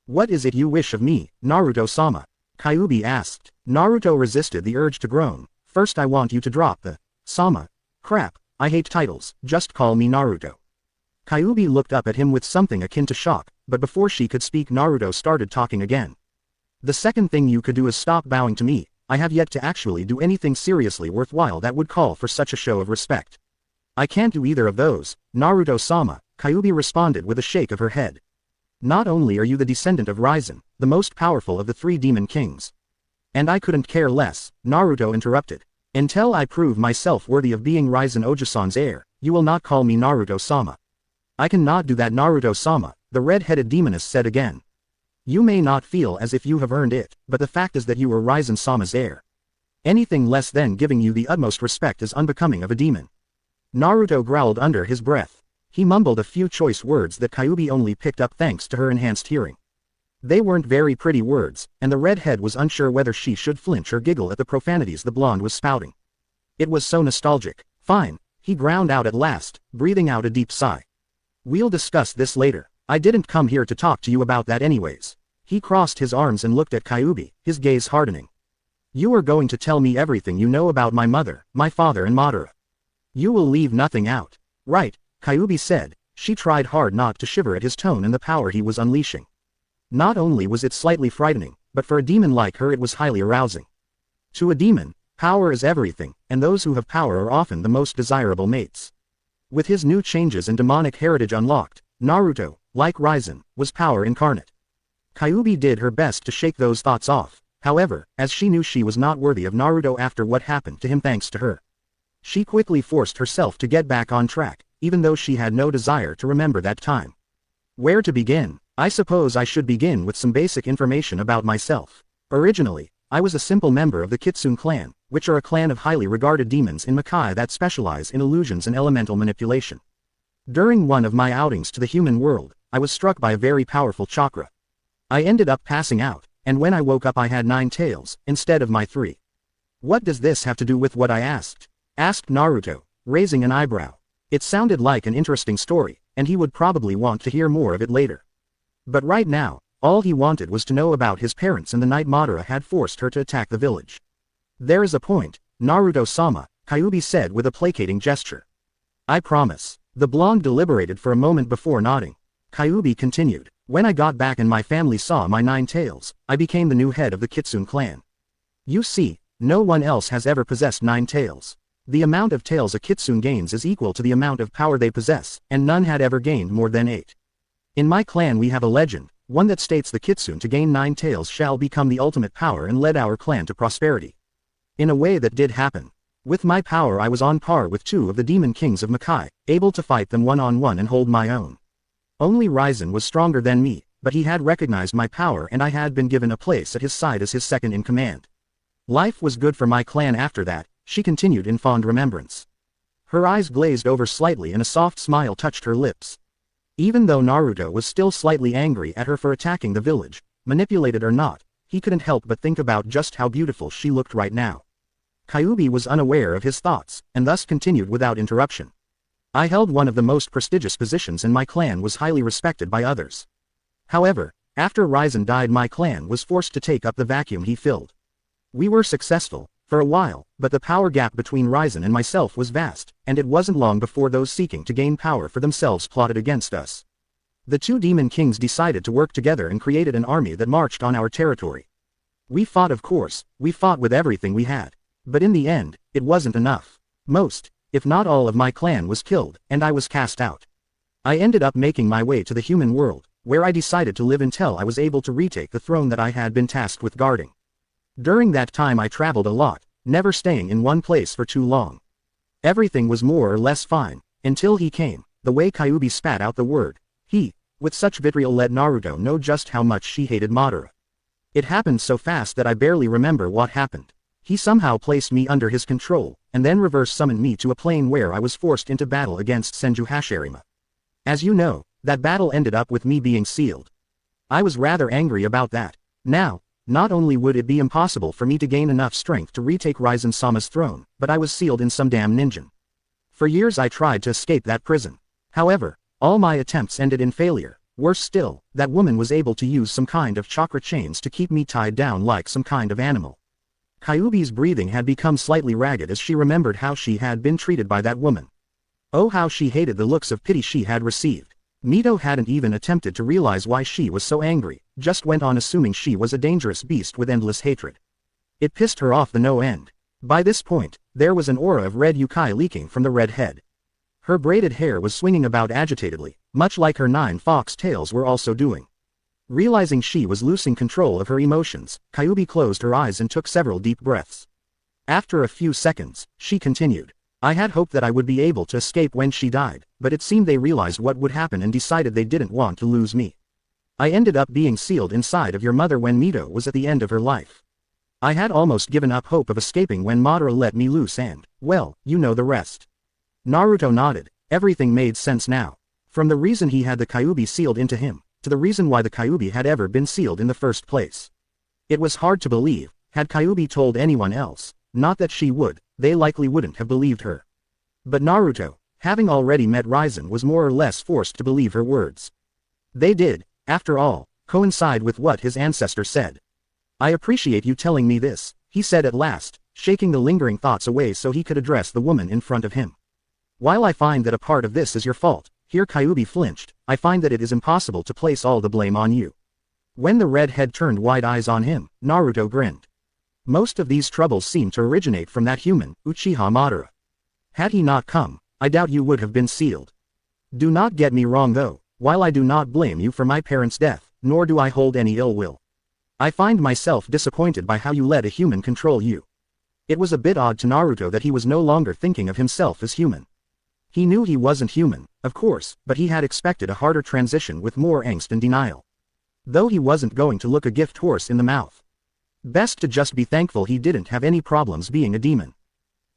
What is it you wish of me, Naruto-sama? Kyuubi asked. Naruto resisted the urge to groan. First I want you to drop the sama crap. I hate titles, just call me Naruto. Kyuubi looked up at him with something akin to shock, but before she could speak Naruto started talking again. The second thing you could do is stop bowing to me. I have yet to actually do anything seriously worthwhile that would call for such a show of respect. I can't do either of those, Naruto-sama, Kyuubi responded with a shake of her head. Not only are you the descendant of Raizen, the most powerful of the 3 demon kings. And I couldn't care less, Naruto interrupted. Until I prove myself worthy of being Raizen Ojisan's heir, you will not call me Naruto-sama. I cannot do that, Naruto-sama, the red-headed demoness said again. You may not feel as if you have earned it, but the fact is that you are Raizen-sama's heir. Anything less than giving you the utmost respect is unbecoming of a demon. Naruto growled under his breath. He mumbled a few choice words that Kyuubi only picked up thanks to her enhanced hearing. They weren't very pretty words, and the redhead was unsure whether she should flinch or giggle at the profanities the blonde was spouting. It was so nostalgic. Fine, he ground out at last, breathing out a deep sigh. We'll discuss this later. I didn't come here to talk to you about that anyways. He crossed his arms and looked at Kyuubi, his gaze hardening. You are going to tell me everything you know about my mother, my father and Madara. You will leave nothing out. Right, Kyuubi said. She tried hard not to shiver at his tone and the power he was unleashing. Not only was it slightly frightening, but for a demon like her it was highly arousing. To a demon, power is everything, and those who have power are often the most desirable mates. With his new changes and demonic heritage unlocked, Naruto, like Raizen, was power incarnate. Kyuubi did her best to shake those thoughts off, however, as she knew she was not worthy of Naruto after what happened to him thanks to her. She quickly forced herself to get back on track, even though she had no desire to remember that time. Where to begin? I suppose I should begin with some basic information about myself. Originally, I was a simple member of the Kitsune clan, which are a clan of highly regarded demons in Makai that specialize in illusions and elemental manipulation. During one of my outings to the human world, I was struck by a very powerful chakra. I ended up passing out, and when I woke up I had 9 tails, instead of my 3. What does this have to do with what I asked? Asked Naruto, raising an eyebrow. It sounded like an interesting story, and he would probably want to hear more of it later. But right now, all he wanted was to know about his parents and the night Madara had forced her to attack the village. There is a point, Naruto-sama, Kyuubi said with a placating gesture. I promise. The blonde deliberated for a moment before nodding. Kyuubi continued, when I got back and my family saw my 9 tails, I became the new head of the Kitsune clan. You see, no one else has ever possessed 9 tails. The amount of tails a Kitsune gains is equal to the amount of power they possess, and none had ever gained more than 8. In my clan we have a legend, one that states the Kitsune to gain 9 tails shall become the ultimate power and lead our clan to prosperity. In a way that did happen. With my power I was on par with 2 of the demon kings of Makai, able to fight them one-on-one and hold my own. Only Raizen was stronger than me, but he had recognized my power and I had been given a place at his side as his second in command. Life was good for my clan after that, she continued in fond remembrance. Her eyes glazed over slightly and a soft smile touched her lips. Even though Naruto was still slightly angry at her for attacking the village, manipulated or not, he couldn't help but think about just how beautiful she looked right now. Kyuubi was unaware of his thoughts, and thus continued without interruption. I held one of the most prestigious positions and my clan was highly respected by others. However, after Raizen died my clan was forced to take up the vacuum he filled. We were successful, for a while, but the power gap between Raizen and myself was vast, and it wasn't long before those seeking to gain power for themselves plotted against us. The 2 demon kings decided to work together and created an army that marched on our territory. We fought, of course, we fought with everything we had. But in the end, it wasn't enough. Most, if not all of my clan was killed, and I was cast out. I ended up making my way to the human world, where I decided to live until I was able to retake the throne that I had been tasked with guarding. During that time I traveled a lot, never staying in one place for too long. Everything was more or less fine, until he came. The way Kyuubi spat out the word, he, with such vitriol let Naruto know just how much she hated Madara. It happened so fast that I barely remember what happened. He somehow placed me under his control, and then reverse summoned me to a plane where I was forced into battle against Senju Hashirama. As you know, that battle ended up with me being sealed. I was rather angry about that. Now, not only would it be impossible for me to gain enough strength to retake Raizen-sama's throne, but I was sealed in some damn ninja. For years I tried to escape that prison. However, all my attempts ended in failure. Worse still, that woman was able to use some kind of chakra chains to keep me tied down like some kind of animal. Kyuubi's breathing had become slightly ragged as she remembered how she had been treated by that woman. Oh, how she hated the looks of pity she had received. Mito hadn't even attempted to realize why she was so angry, just went on assuming she was a dangerous beast with endless hatred. It pissed her off the no end. By this point, there was an aura of red yukai leaking from the red head. Her braided hair was swinging about agitatedly, much like her 9 fox tails were also doing. Realizing she was losing control of her emotions, Kyuubi closed her eyes and took several deep breaths. After a few seconds, she continued. I had hoped that I would be able to escape when she died, but it seemed they realized what would happen and decided they didn't want to lose me. I ended up being sealed inside of your mother when Mito was at the end of her life. I had almost given up hope of escaping when Madara let me loose and, well, you know the rest. Naruto nodded. Everything made sense now. From the reason he had the Kyuubi sealed into him, to the reason why the Kyuubi had ever been sealed in the first place. It was hard to believe, had Kyuubi told anyone else, not that she would, they likely wouldn't have believed her. But Naruto, having already met Raizen, was more or less forced to believe her words. They did, after all, coincide with what his ancestor said. I appreciate you telling me this, he said at last, shaking the lingering thoughts away so he could address the woman in front of him. While I find that a part of this is your fault, here Kyuubi flinched, I find that it is impossible to place all the blame on you. When the redhead turned wide eyes on him, Naruto grinned. Most of these troubles seem to originate from that human, Uchiha Madara. Had he not come, I doubt you would have been sealed. Do not get me wrong though, while I do not blame you for my parents' death, nor do I hold any ill will. I find myself disappointed by how you let a human control you. It was a bit odd to Naruto that he was no longer thinking of himself as human. He knew he wasn't human, of course, but he had expected a harder transition with more angst and denial. Though he wasn't going to look a gift horse in the mouth. Best to just be thankful he didn't have any problems being a demon.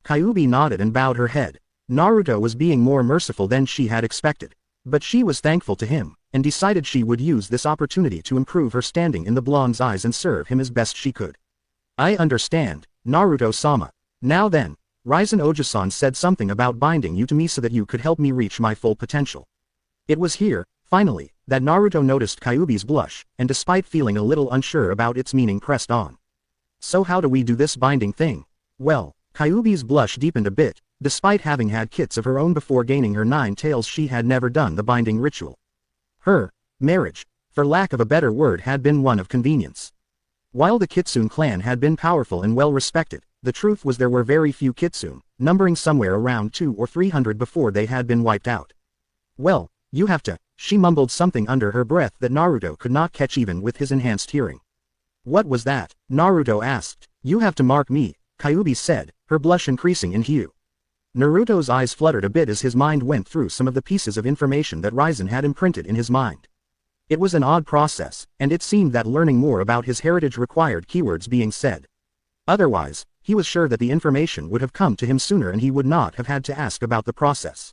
Kyuubi nodded and bowed her head. Naruto was being more merciful than she had expected. But she was thankful to him, and decided she would use this opportunity to improve her standing in the blonde's eyes and serve him as best she could. I understand, Naruto-sama. Now then, Raizen Oji-san said something about binding you to me so that you could help me reach my full potential. It was here, finally, that Naruto noticed Kyuubi's blush, and despite feeling a little unsure about its meaning pressed on. So how do we do this binding thing? Well, Kyuubi's blush deepened a bit. Despite having had kits of her own before gaining her 9 tails, she had never done the binding ritual. Her marriage, for lack of a better word, had been one of convenience. While the Kitsune clan had been powerful and well respected, the truth was there were very few Kitsune, numbering somewhere around 200 or 300 before they had been wiped out. Well, you have to, she mumbled something under her breath that Naruto could not catch even with his enhanced hearing. What was that? Naruto asked. You have to mark me, Kyuubi said, her blush increasing in hue. Naruto's eyes fluttered a bit as his mind went through some of the pieces of information that Raizen had imprinted in his mind. It was an odd process, and it seemed that learning more about his heritage required keywords being said. Otherwise, he was sure that the information would have come to him sooner and he would not have had to ask about the process.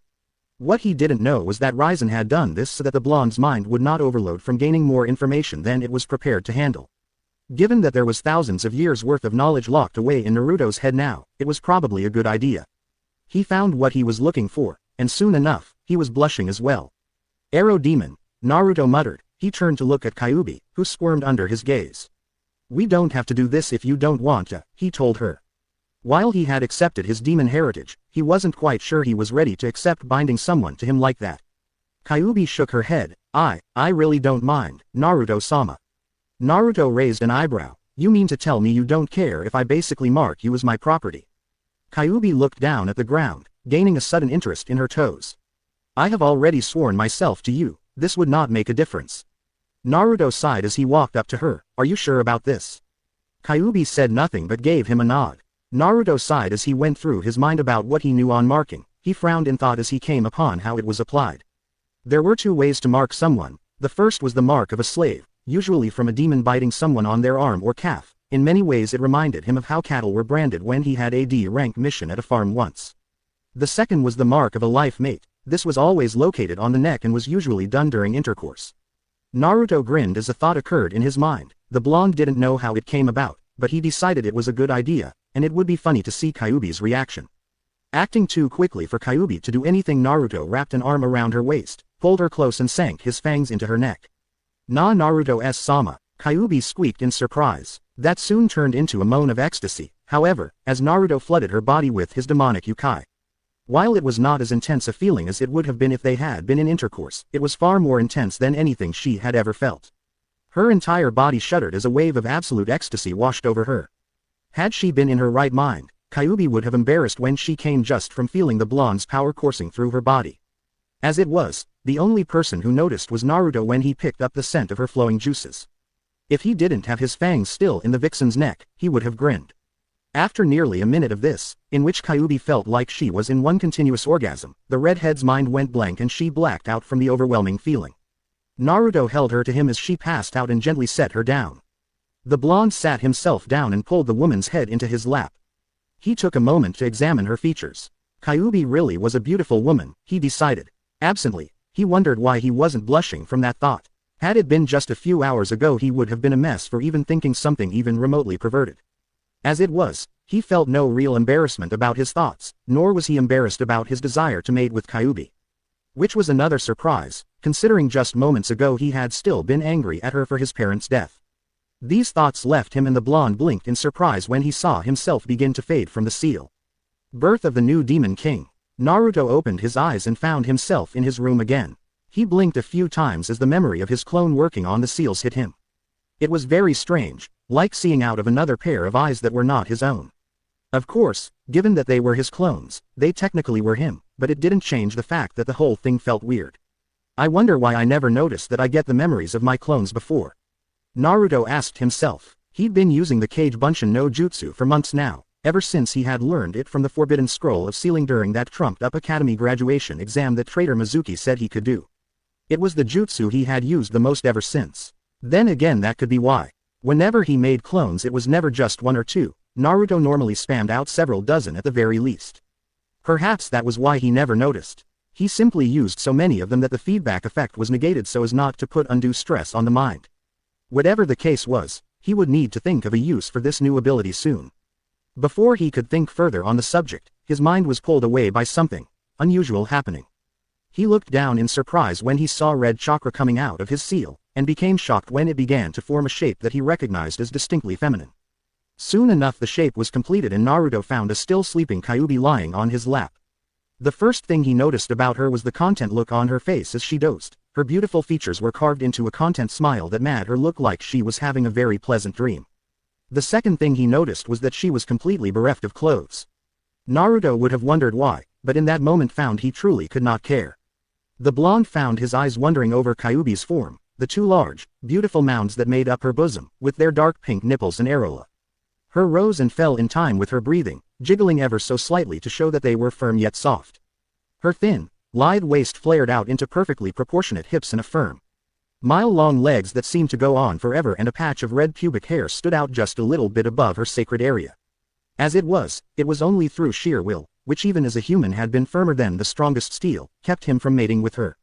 What he didn't know was that Raizen had done this so that the blonde's mind would not overload from gaining more information than it was prepared to handle. Given that there was thousands of years' worth of knowledge locked away in Naruto's head now, it was probably a good idea. He found what he was looking for, and soon enough, he was blushing as well. Arrow Demon, Naruto muttered. He turned to look at Kyuubi, who squirmed under his gaze. We don't have to do this if you don't want to, he told her. While he had accepted his demon heritage, he wasn't quite sure he was ready to accept binding someone to him like that. Kyuubi shook her head. I really don't mind, Naruto-sama. Naruto raised an eyebrow. You mean to tell me you don't care if I basically mark you as my property? Kyuubi looked down at the ground, gaining a sudden interest in her toes. I have already sworn myself to you, this would not make a difference. Naruto sighed as he walked up to her. Are you sure about this? Kyuubi said nothing but gave him a nod. Naruto sighed as he went through his mind about what he knew on marking. He frowned in thought as he came upon how it was applied. There were 2 ways to mark someone. The first was the mark of a slave, usually from a demon biting someone on their arm or calf. In many ways it reminded him of how cattle were branded when he had a D-rank mission at a farm once. The second was the mark of a life mate. This was always located on the neck and was usually done during intercourse. Naruto grinned as a thought occurred in his mind. The blonde didn't know how it came about, but he decided it was a good idea, and it would be funny to see Kyuubi's reaction. Acting too quickly for Kyuubi to do anything, Naruto wrapped an arm around her waist, pulled her close and sank his fangs into her neck. Na Naruto-sama, Kyuubi squeaked in surprise. That soon turned into a moan of ecstasy, however, as Naruto flooded her body with his demonic yokai. While it was not as intense a feeling as it would have been if they had been in intercourse, it was far more intense than anything she had ever felt. Her entire body shuddered as a wave of absolute ecstasy washed over her. Had she been in her right mind, Kyuubi would have embarrassed when she came just from feeling the blonde's power coursing through her body. As it was, the only person who noticed was Naruto when he picked up the scent of her flowing juices. If he didn't have his fangs still in the vixen's neck, he would have grinned. After nearly a minute of this, in which Kyuubi felt like she was in one continuous orgasm, the redhead's mind went blank and she blacked out from the overwhelming feeling. Naruto held her to him as she passed out and gently set her down. The blonde sat himself down and pulled the woman's head into his lap. He took a moment to examine her features. Kyuubi really was a beautiful woman, he decided. Absently, he wondered why he wasn't blushing from that thought. Had it been just a few hours ago he would have been a mess for even thinking something even remotely perverted. As it was, he felt no real embarrassment about his thoughts, nor was he embarrassed about his desire to mate with Kyubi. Which was another surprise, considering just moments ago he had still been angry at her for his parents' death. These thoughts left him and the blonde blinked in surprise when he saw himself begin to fade from the seal. Birth of the new Demon King. Naruto opened his eyes and found himself in his room again. He blinked a few times as the memory of his clone working on the seals hit him. It was very strange, like seeing out of another pair of eyes that were not his own. Of course, given that they were his clones, they technically were him, but it didn't change the fact that the whole thing felt weird. I wonder why I never noticed that I get the memories of my clones before. Naruto asked himself. He'd been using the Kage Bunshin no Jutsu for months now, ever since he had learned it from the Forbidden Scroll of Sealing during that trumped-up academy graduation exam that traitor Mizuki said he could do. It was the jutsu he had used the most ever since. Then again that could be why. Whenever he made clones it was never just one or two. Naruto normally spammed out several dozen at the very least. Perhaps that was why he never noticed. He simply used so many of them that the feedback effect was negated so as not to put undue stress on the mind. Whatever the case was, he would need to think of a use for this new ability soon. Before he could think further on the subject, his mind was pulled away by something unusual happening. He looked down in surprise when he saw red chakra coming out of his seal, and became shocked when it began to form a shape that he recognized as distinctly feminine. Soon enough the shape was completed and Naruto found a still sleeping Kyubi lying on his lap. The first thing he noticed about her was the content look on her face as she dozed. Her beautiful features were carved into a content smile that made her look like she was having a very pleasant dream. The second thing he noticed was that she was completely bereft of clothes. Naruto would have wondered why, but in that moment found he truly could not care. The blonde found his eyes wandering over Kyubi's form, the two large, beautiful mounds that made up her bosom, with their dark pink nipples and areola. Her rose and fell in time with her breathing, jiggling ever so slightly to show that they were firm yet soft. Her thin, lithe waist flared out into perfectly proportionate hips and a firm, mile-long legs that seemed to go on forever and a patch of red pubic hair stood out just a little bit above her sacred area. As it was only through sheer will, which even as a human had been firmer than the strongest steel, kept him from mating with her.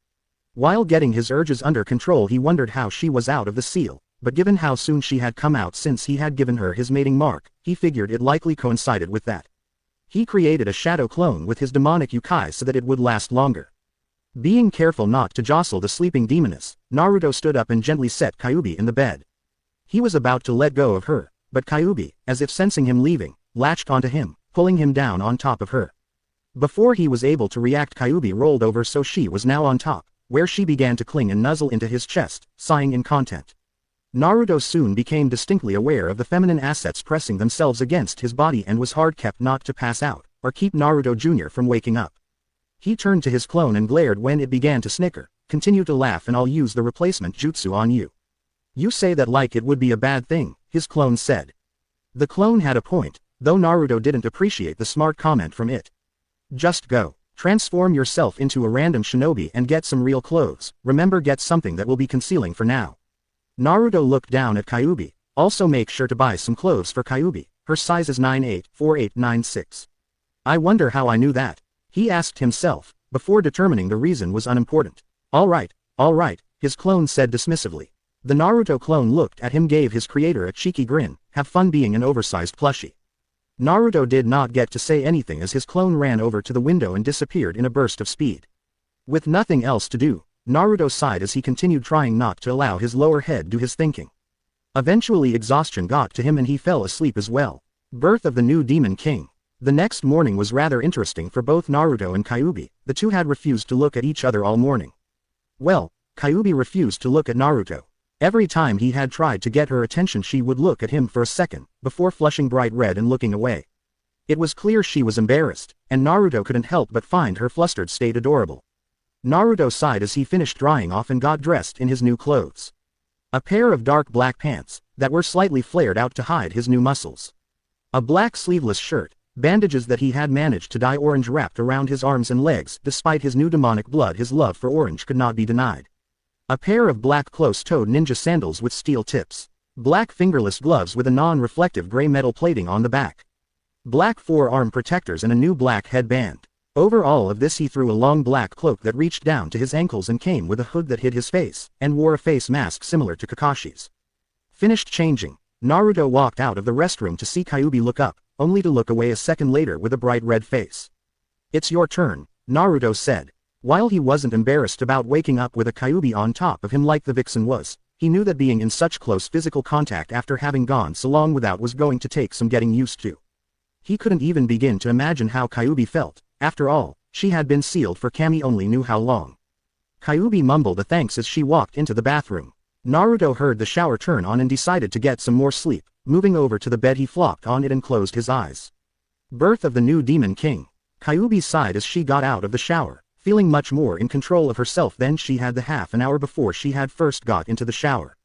While getting his urges under control he wondered how she was out of the seal. But given how soon she had come out since he had given her his mating mark, he figured it likely coincided with that. He created a shadow clone with his demonic Uchiha so that it would last longer. Being careful not to jostle the sleeping demoness, Naruto stood up and gently set Kyubi in the bed. He was about to let go of her, but Kyubi, as if sensing him leaving, latched onto him, pulling him down on top of her. Before he was able to react Kyubi rolled over so she was now on top, where she began to cling and nuzzle into his chest, sighing in content. Naruto soon became distinctly aware of the feminine assets pressing themselves against his body and was hard-kept not to pass out, or keep Naruto Jr. from waking up. He turned to his clone and glared when it began to snicker. Continue to laugh and I'll use the replacement jutsu on you. You say that like it would be a bad thing, his clone said. The clone had a point, though Naruto didn't appreciate the smart comment from it. Just go. Transform yourself into a random shinobi and get some real clothes. Remember, get something that will be concealing for now. Naruto looked down at Kyubi. Also make sure to buy some clothes for Kyubi. Her size is 9'8", 4'8", 9'6". I wonder how I knew that. He asked himself, before determining the reason was unimportant. All right, his clone said dismissively. The Naruto clone looked at him, gave his creator a cheeky grin. Have fun being an oversized plushie. Naruto did not get to say anything as his clone ran over to the window and disappeared in a burst of speed. With nothing else to do, Naruto sighed as he continued trying not to allow his lower head do his thinking. Eventually exhaustion got to him and he fell asleep as well. Birth of the new Demon King. The next morning was rather interesting for both Naruto and Kyubi. The two had refused to look at each other all morning. Well, Kyubi refused to look at Naruto. Every time he had tried to get her attention she would look at him for a second, before flushing bright red and looking away. It was clear she was embarrassed, and Naruto couldn't help but find her flustered state adorable. Naruto sighed as he finished drying off and got dressed in his new clothes. A pair of dark black pants, that were slightly flared out to hide his new muscles. A black sleeveless shirt, bandages that he had managed to dye orange wrapped around his arms and legs. Despite his new demonic blood, his love for orange could not be denied. A pair of black close-toed ninja sandals with steel tips. Black fingerless gloves with a non-reflective gray metal plating on the back. Black forearm protectors and a new black headband. Over all of this he threw a long black cloak that reached down to his ankles and came with a hood that hid his face, and wore a face mask similar to Kakashi's. Finished changing, Naruto walked out of the restroom to see Kyuubi look up, only to look away a second later with a bright red face. "It's your turn," Naruto said. While he wasn't embarrassed about waking up with a Kyuubi on top of him like the vixen was, he knew that being in such close physical contact after having gone so long without was going to take some getting used to. He couldn't even begin to imagine how Kyuubi felt. After all, she had been sealed for Kami only knew how long. Kyuubi mumbled a thanks as she walked into the bathroom. Naruto heard the shower turn on and decided to get some more sleep. Moving over to the bed he flopped on it and closed his eyes. Birth of the new Demon King. Kyuubi sighed as she got out of the shower, feeling much more in control of herself than she had the half an hour before she had first got into the shower.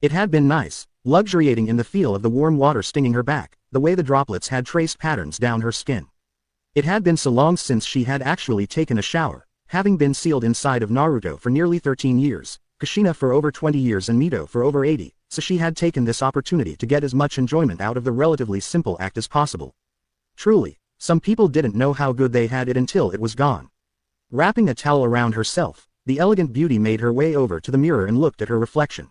It had been nice, luxuriating in the feel of the warm water stinging her back, the way the droplets had traced patterns down her skin. It had been so long since she had actually taken a shower, having been sealed inside of Naruto for nearly 13 years, Kushina for over 20 years and Mito for over 80, so she had taken this opportunity to get as much enjoyment out of the relatively simple act as possible. Truly, some people didn't know how good they had it until it was gone. Wrapping a towel around herself, the elegant beauty made her way over to the mirror and looked at her reflection.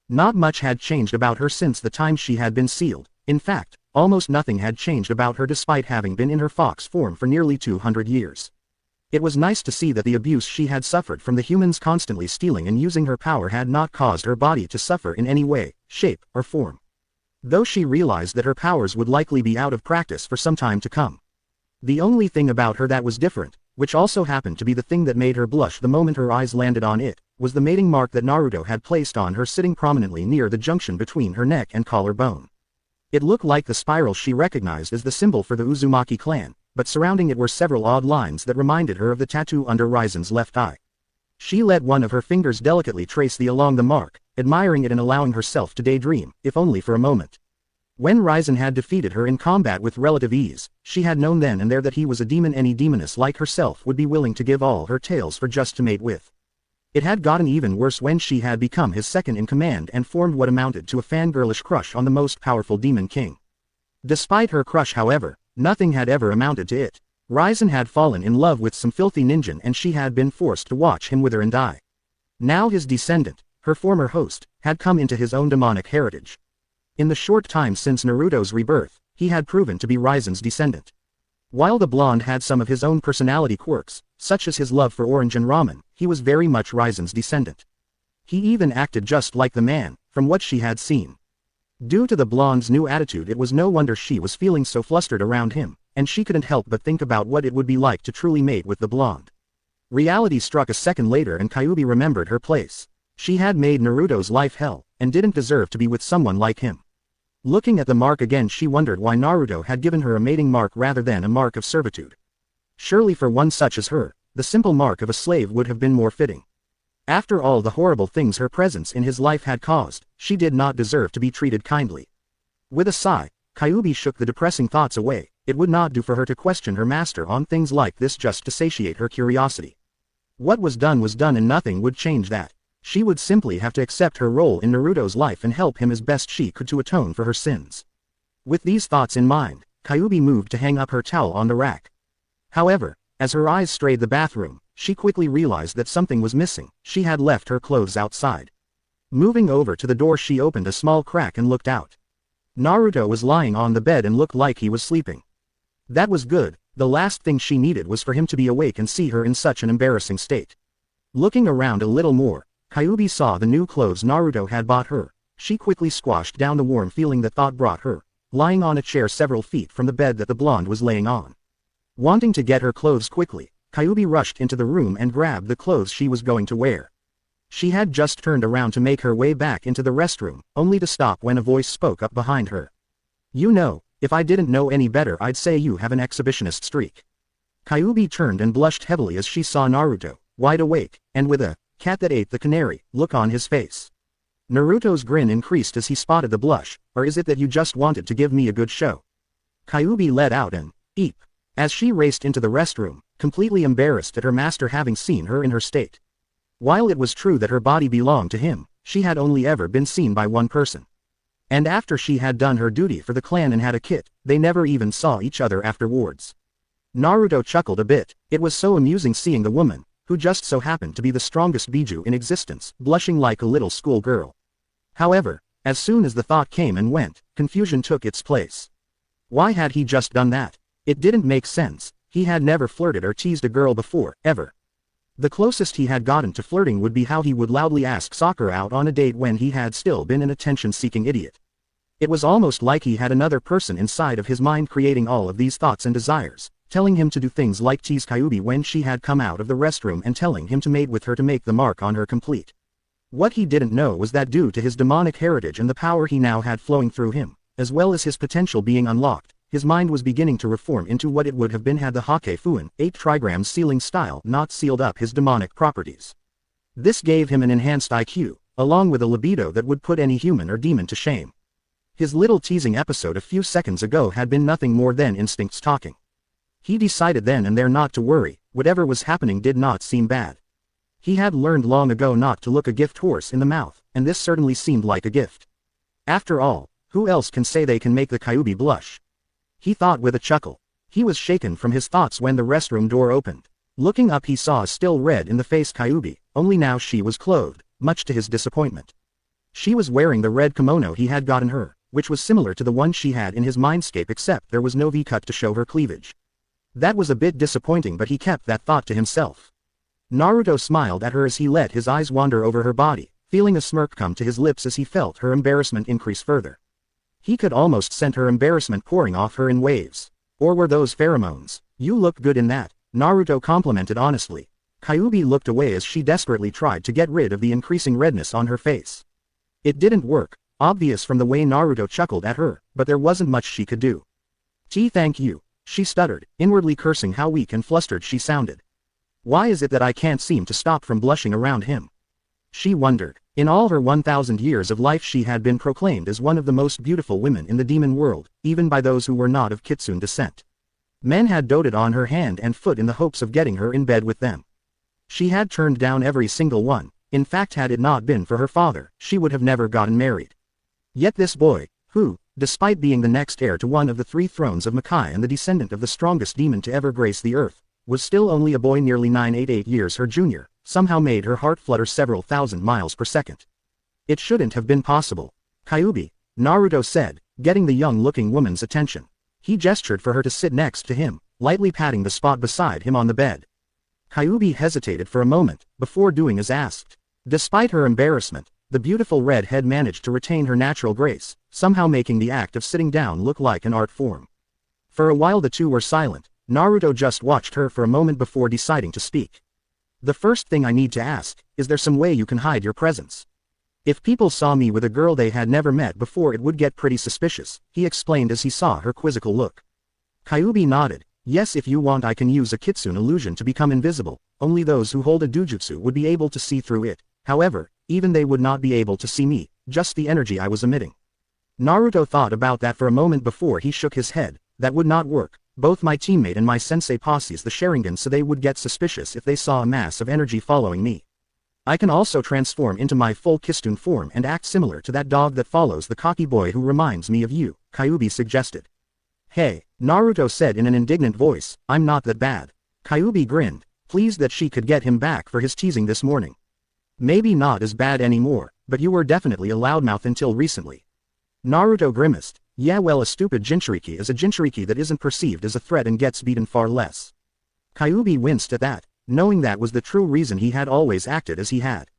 Not much had changed about her since the time she had been sealed. In fact, almost nothing had changed about her despite having been in her fox form for nearly 200 years. It was nice to see that the abuse she had suffered from the humans constantly stealing and using her power had not caused her body to suffer in any way, shape, or form. Though she realized that her powers would likely be out of practice for some time to come. The only thing about her that was different, which also happened to be the thing that made her blush the moment her eyes landed on it, was the mating mark that Naruto had placed on her sitting prominently near the junction between her neck and collarbone. It looked like the spiral she recognized as the symbol for the Uzumaki clan, but surrounding it were several odd lines that reminded her of the tattoo under Raizen's left eye. She let one of her fingers delicately trace along the mark, admiring it and allowing herself to daydream, if only for a moment. When Raizen had defeated her in combat with relative ease, she had known then and there that he was a demon any demoness like herself would be willing to give all her tails for just to mate with. It had gotten even worse when she had become his second in command and formed what amounted to a fangirlish crush on the most powerful demon king. Despite her crush however, nothing had ever amounted to it. Raizen had fallen in love with some filthy ninja and she had been forced to watch him wither and die. Now his descendant, her former host, had come into his own demonic heritage. In the short time since Naruto's rebirth, he had proven to be Raizen's descendant. While the blonde had some of his own personality quirks, such as his love for orange and ramen, he was very much Raizen's descendant. He even acted just like the man, from what she had seen. Due to the blonde's new attitude it was no wonder she was feeling so flustered around him, and she couldn't help but think about what it would be like to truly mate with the blonde. Reality struck a second later and Kyuubi remembered her place. She had made Naruto's life hell, and didn't deserve to be with someone like him. Looking at the mark again she wondered why Naruto had given her a mating mark rather than a mark of servitude. Surely for one such as her, the simple mark of a slave would have been more fitting. After all the horrible things her presence in his life had caused, she did not deserve to be treated kindly. With a sigh, Kyuubi shook the depressing thoughts away. It would not do for her to question her master on things like this just to satiate her curiosity. What was done and nothing would change that. She would simply have to accept her role in Naruto's life and help him as best she could to atone for her sins. With these thoughts in mind, Kyuubi moved to hang up her towel on the rack. However, as her eyes strayed the bathroom, she quickly realized that something was missing. She had left her clothes outside. Moving over to the door she opened a small crack and looked out. Naruto was lying on the bed and looked like he was sleeping. That was good. The last thing she needed was for him to be awake and see her in such an embarrassing state. Looking around a little more, Kyuubi saw the new clothes Naruto had bought her. She quickly squashed down the warm feeling that thought brought her, lying on a chair several feet from the bed that the blonde was laying on. Wanting to get her clothes quickly, Kyuubi rushed into the room and grabbed the clothes she was going to wear. She had just turned around to make her way back into the restroom, only to stop when a voice spoke up behind her. "You know, if I didn't know any better I'd say you have an exhibitionist streak." Kyuubi turned and blushed heavily as she saw Naruto, wide awake, and with a "cat that ate the canary" look on his face. Naruto's grin increased as he spotted the blush. "Or is it that you just wanted to give me a good show?" Kyuubi let out an "eep" as she raced into the restroom, completely embarrassed at her master having seen her in her state. While it was true that her body belonged to him, she had only ever been seen by one person. And after she had done her duty for the clan and had a kit, they never even saw each other afterwards. Naruto chuckled a bit. It was so amusing seeing the woman, who just so happened to be the strongest Biju in existence, blushing like a little schoolgirl. However, as soon as the thought came and went, confusion took its place. Why had he just done that? It didn't make sense. He had never flirted or teased a girl before, ever. The closest he had gotten to flirting would be how he would loudly ask Sakura out on a date when he had still been an attention-seeking idiot. It was almost like he had another person inside of his mind creating all of these thoughts and desires, telling him to do things like tease Kyuubi when she had come out of the restroom and telling him to mate with her to make the mark on her complete. What he didn't know was that due to his demonic heritage and the power he now had flowing through him, as well as his potential being unlocked, his mind was beginning to reform into what it would have been had the Hake Fuin 8 trigrams sealing style not sealed up his demonic properties. This gave him an enhanced IQ, along with a libido that would put any human or demon to shame. His little teasing episode a few seconds ago had been nothing more than instincts talking. He decided then and there not to worry, whatever was happening did not seem bad. He had learned long ago not to look a gift horse in the mouth, and this certainly seemed like a gift. After all, who else can say they can make the Kyuubi blush? He thought with a chuckle. He was shaken from his thoughts when the restroom door opened. Looking up he saw a still red-in-the-face Kyuubi, only now she was clothed, much to his disappointment. She was wearing the red kimono he had gotten her, which was similar to the one she had in his mindscape except there was no V-cut to show her cleavage. That was a bit disappointing but he kept that thought to himself. Naruto smiled at her as he let his eyes wander over her body, feeling a smirk come to his lips as he felt her embarrassment increase further. He could almost scent her embarrassment pouring off her in waves. Or were those pheromones? You look good in that, Naruto complimented honestly. Kyuubi looked away as she desperately tried to get rid of the increasing redness on her face. It didn't work, obvious from the way Naruto chuckled at her, but there wasn't much she could do. Thank you, she stuttered, inwardly cursing how weak and flustered she sounded. Why is it that I can't seem to stop from blushing around him? She wondered. In all her 1,000 years of life she had been proclaimed as one of the most beautiful women in the demon world, even by those who were not of Kitsune descent. Men had doted on her hand and foot in the hopes of getting her in bed with them. She had turned down every single one. In fact, had it not been for her father, she would have never gotten married. Yet this boy, who, despite being the next heir to one of the 3 thrones of Makai and the descendant of the strongest demon to ever grace the earth, was still only a boy nearly 988 years her junior, somehow made her heart flutter several thousand miles per second. It shouldn't have been possible. Kyuubi, Naruto said, getting the young-looking woman's attention. He gestured for her to sit next to him, lightly patting the spot beside him on the bed. Kyuubi hesitated for a moment, before doing as asked. Despite her embarrassment, the beautiful redhead managed to retain her natural grace, somehow making the act of sitting down look like an art form. For a while the two were silent. Naruto just watched her for a moment before deciding to speak. The first thing I need to ask, is there some way you can hide your presence? If people saw me with a girl they had never met before it would get pretty suspicious, he explained as he saw her quizzical look. Kyuubi nodded. Yes, if you want I can use a kitsune illusion to become invisible, only those who hold a dojutsu would be able to see through it, however, even they would not be able to see me, just the energy I was emitting. Naruto thought about that for a moment before he shook his head. That would not work. Both my teammate and my sensei posses the Sharingan so they would get suspicious if they saw a mass of energy following me. I can also transform into my full Kitsune form and act similar to that dog that follows the cocky boy who reminds me of you, Kyuubi suggested. Hey, Naruto said in an indignant voice, I'm not that bad. Kyuubi grinned, pleased that she could get him back for his teasing this morning. Maybe not as bad anymore, but you were definitely a loudmouth until recently. Naruto grimaced. Yeah, well, a stupid Jinchuriki is a Jinchuriki that isn't perceived as a threat and gets beaten far less. Kyuubi winced at that, knowing that was the true reason he had always acted as he had.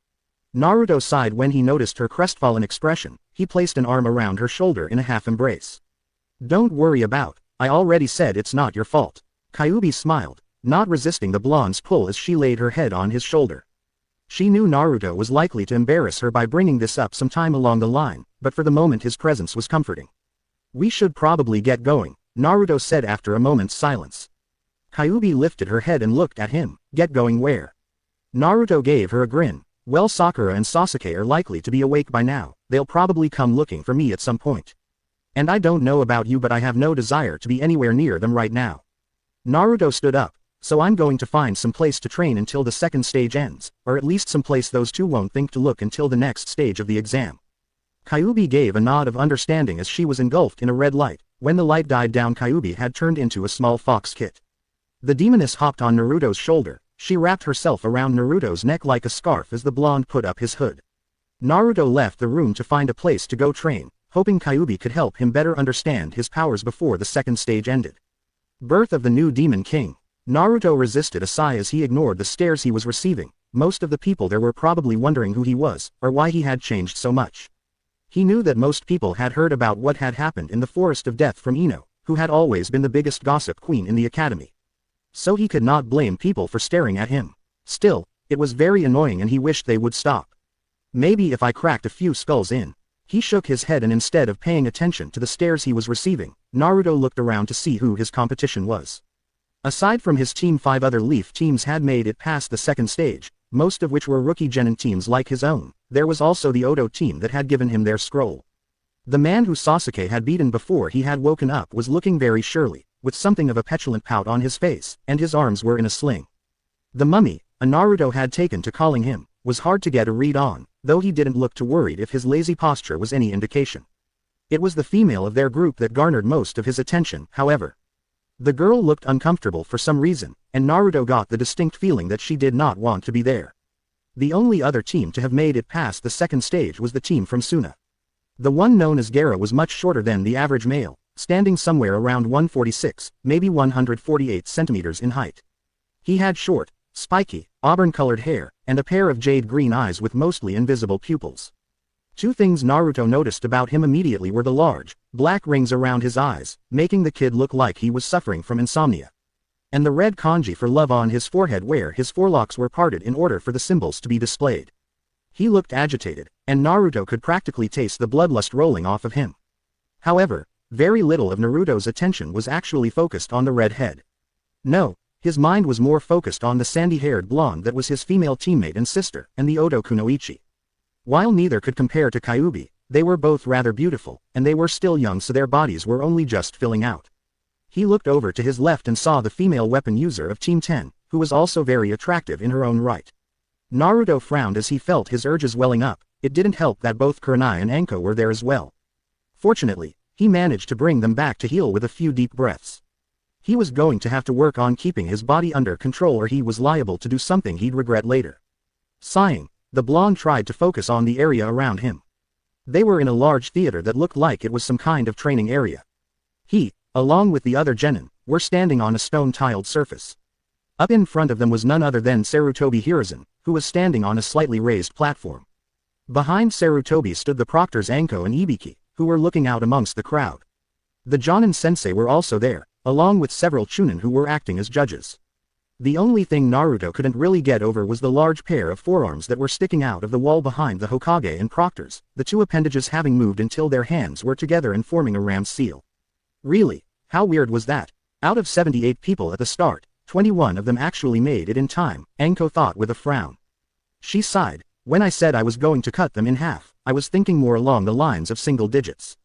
Naruto sighed when he noticed her crestfallen expression. He placed an arm around her shoulder in a half embrace. Don't worry about, I already said it's not your fault. Kyuubi smiled, not resisting the blonde's pull as she laid her head on his shoulder. She knew Naruto was likely to embarrass her by bringing this up sometime along the line, but for the moment his presence was comforting. We should probably get going, Naruto said after a moment's silence. Kyuubi lifted her head and looked at him. Get going where? Naruto gave her a grin. Well, Sakura and Sasuke are likely to be awake by now. They'll probably come looking for me at some point. And I don't know about you, but I have no desire to be anywhere near them right now. Naruto stood up. So I'm going to find some place to train until the second stage ends, or at least some place those two won't think to look until the next stage of the exam. Kyuubi gave a nod of understanding as she was engulfed in a red light. When the light died down, Kyuubi had turned into a small fox kit. The demoness hopped on Naruto's shoulder. She wrapped herself around Naruto's neck like a scarf as the blonde put up his hood. Naruto left the room to find a place to go train, hoping Kyuubi could help him better understand his powers before the second stage ended. Birth of the new Demon King. Naruto resisted a sigh as he ignored the stares he was receiving. Most of the people there were probably wondering who he was, or why he had changed so much. He knew that most people had heard about what had happened in the Forest of Death from Ino, who had always been the biggest gossip queen in the academy. So he could not blame people for staring at him. Still, it was very annoying and he wished they would stop. Maybe if I cracked a few skulls in. He shook his head and instead of paying attention to the stares he was receiving, Naruto looked around to see who his competition was. Aside from his team, 5 other Leaf teams had made it past the second stage, most of which were rookie genin teams like his own. There was also the Odo team that had given him their scroll. The man who Sasuke had beaten before he had woken up was looking very surly, with something of a petulant pout on his face, and his arms were in a sling. The mummy, a Naruto had taken to calling him, was hard to get a read on, though he didn't look too worried if his lazy posture was any indication. It was the female of their group that garnered most of his attention, however. The girl looked uncomfortable for some reason, and Naruto got the distinct feeling that she did not want to be there. The only other team to have made it past the second stage was the team from Suna. The one known as Gaara was much shorter than the average male, standing somewhere around 146, maybe 148 centimeters in height. He had short, spiky, auburn-colored hair, and a pair of jade-green eyes with mostly invisible pupils. 2 things Naruto noticed about him immediately were the large, black rings around his eyes, making the kid look like he was suffering from insomnia. And the red kanji for love on his forehead where his forelocks were parted in order for the symbols to be displayed. He looked agitated, and Naruto could practically taste the bloodlust rolling off of him. However, very little of Naruto's attention was actually focused on the red head. No, his mind was more focused on the sandy-haired blonde that was his female teammate and sister, and the Odo Kunoichi. While neither could compare to Kyuubi, they were both rather beautiful, and they were still young so their bodies were only just filling out. He looked over to his left and saw the female weapon user of Team 10, who was also very attractive in her own right. Naruto frowned as he felt his urges welling up. It didn't help that both Kurenai and Anko were there as well. Fortunately, he managed to bring them back to heel with a few deep breaths. He was going to have to work on keeping his body under control or he was liable to do something he'd regret later. Sighing, the blonde tried to focus on the area around him. They were in a large theater that looked like it was some kind of training area. He, along with the other genin, were standing on a stone-tiled surface. Up in front of them was none other than Sarutobi Hiruzen, who was standing on a slightly raised platform. Behind Sarutobi stood the proctors Anko and Ibiki, who were looking out amongst the crowd. The Jonin sensei were also there, along with several chunin who were acting as judges. The only thing Naruto couldn't really get over was the large pair of forearms that were sticking out of the wall behind the Hokage and proctors, the 2 appendages having moved until their hands were together and forming a ram's seal. Really, how weird was that? Out of 78 people at the start, 21 of them actually made it in time, Anko thought with a frown. She sighed. When I said I was going to cut them in half, I was thinking more along the lines of single digits.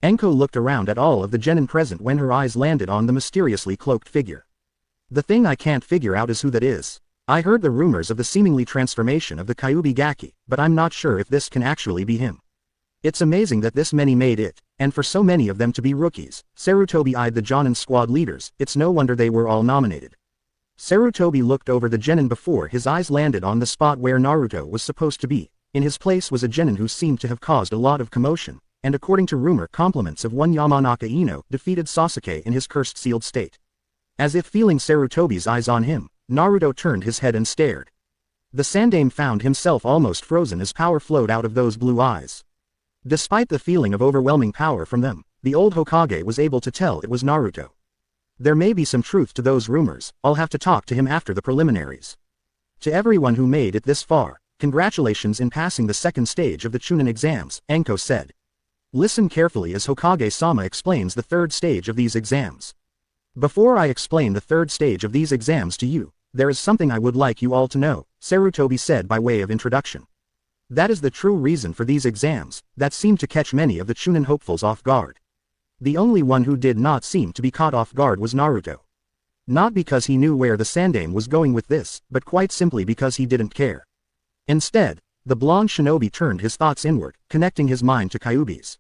Anko looked around at all of the genin present when her eyes landed on the mysteriously cloaked figure. The thing I can't figure out is who that is. I heard the rumors of the seemingly transformation of the Kyuubi Gaki, but I'm not sure if this can actually be him. It's amazing that this many made it, and for so many of them to be rookies. Sarutobi eyed the Jonin squad leaders. It's no wonder they were all nominated. Sarutobi looked over the genin before his eyes landed on the spot where Naruto was supposed to be. In his place was a genin who seemed to have caused a lot of commotion, and according to rumor compliments of one Yamanaka Ino defeated Sasuke in his cursed sealed state. As if feeling Sarutobi's eyes on him, Naruto turned his head and stared. The Sandaime found himself almost frozen as power flowed out of those blue eyes. Despite the feeling of overwhelming power from them, the old Hokage was able to tell it was Naruto. There may be some truth to those rumors. I'll have to talk to him after the preliminaries. To everyone who made it this far, congratulations in passing the second stage of the Chunin exams, Anko said. Listen carefully as Hokage-sama explains the third stage of these exams. Before I explain the third stage of these exams to you, there is something I would like you all to know, Sarutobi said by way of introduction. That is the true reason for these exams, that seemed to catch many of the Chunin hopefuls off guard. The only one who did not seem to be caught off guard was Naruto. Not because he knew where the Sandaime was going with this, but quite simply because he didn't care. Instead, the blonde shinobi turned his thoughts inward, connecting his mind to Kyuubi's.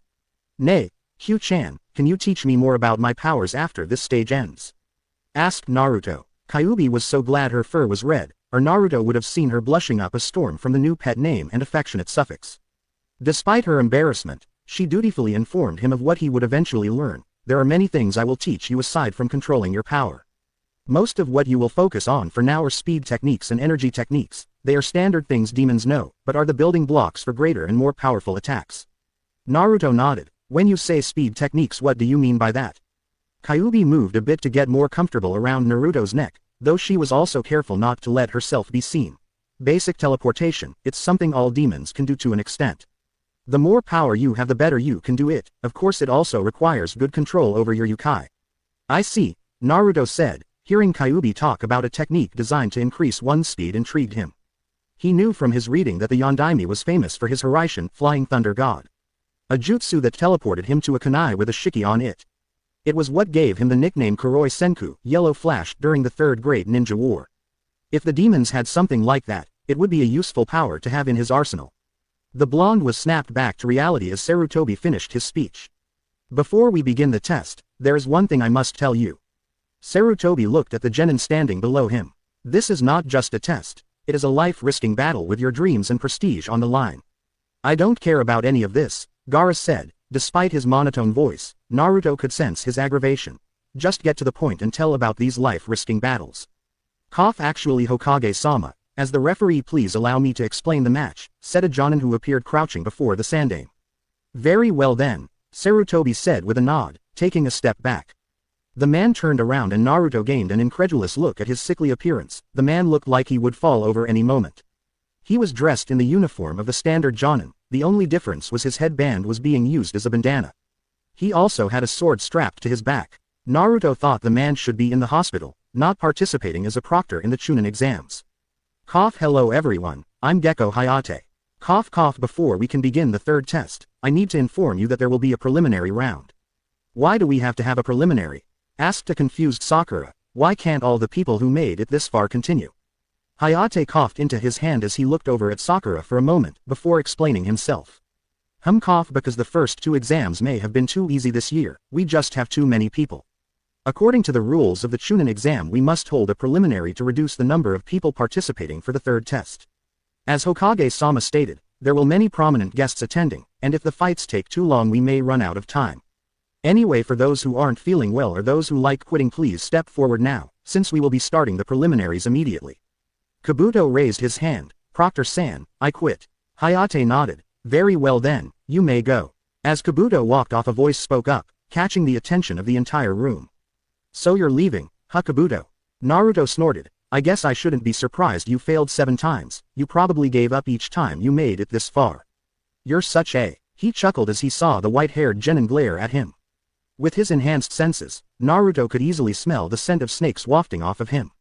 Nay, Hugh-chan, can you teach me more about my powers after this stage ends? Asked Naruto. Kyuubi was so glad her fur was red, or Naruto would have seen her blushing up a storm from the new pet name and affectionate suffix. Despite her embarrassment, she dutifully informed him of what he would eventually learn. There are many things I will teach you aside from controlling your power. Most of what you will focus on for now are speed techniques and energy techniques. They are standard things demons know, but are the building blocks for greater and more powerful attacks. Naruto nodded. When you say speed techniques, what do you mean by that? Kyuubi moved a bit to get more comfortable around Naruto's neck, though she was also careful not to let herself be seen. Basic teleportation, it's something all demons can do to an extent. The more power you have, the better you can do it. Of course, it also requires good control over your yokai. I see, Naruto said. Hearing Kyuubi talk about a technique designed to increase one's speed intrigued him. He knew from his reading that the Yondaime was famous for his Hiraishin, flying thunder god. A jutsu that teleported him to a kunai with a shiki on it. It was what gave him the nickname Kuroi Senku, Yellow Flash, during the Third Great Ninja War. If the demons had something like that, it would be a useful power to have in his arsenal. The blonde was snapped back to reality as Sarutobi finished his speech. Before we begin the test, there is one thing I must tell you. Sarutobi looked at the genin standing below him. This is not just a test, it is a life-risking battle with your dreams and prestige on the line. I don't care about any of this, Gaara said. Despite his monotone voice, Naruto could sense his aggravation. Just get to the point and tell about these life-risking battles. Actually, Hokage-sama, as the referee, please allow me to explain the match, said a jonin who appeared crouching before the Sandaime. Very well then, Sarutobi said with a nod, taking a step back. The man turned around and Naruto gained an incredulous look at his sickly appearance. The man looked like he would fall over any moment. He was dressed in the uniform of the standard jonin, the only difference was his headband was being used as a bandana. He also had a sword strapped to his back. Naruto thought the man should be in the hospital, not participating as a proctor in the Chunin exams. Hello everyone, I'm Gecko Hayate. Before we can begin the third test, I need to inform you that there will be a preliminary round. Why do we have to have a preliminary? Asked a confused Sakura. Why can't all the people who made it this far continue? Hayate coughed into his hand as he looked over at Sakura for a moment, before explaining himself. Because the first two exams may have been too easy this year, we just have too many people. According to the rules of the Chunin exam, we must hold a preliminary to reduce the number of people participating for the third test. As Hokage-sama stated, there will many prominent guests attending, and if the fights take too long we may run out of time. Anyway, for those who aren't feeling well or those who like quitting, please step forward now, since we will be starting the preliminaries immediately. Kabuto raised his hand. Proctor-san, I quit. Hayate nodded. Very well then, you may go. As Kabuto walked off, a voice spoke up, catching the attention of the entire room. So you're leaving, huh, Kabuto? Naruto snorted. I guess I shouldn't be surprised you failed 7 times, you probably gave up each time you made it this far. You're such a... He chuckled as he saw the white-haired genin glare at him. With his enhanced senses, Naruto could easily smell the scent of snakes wafting off of him.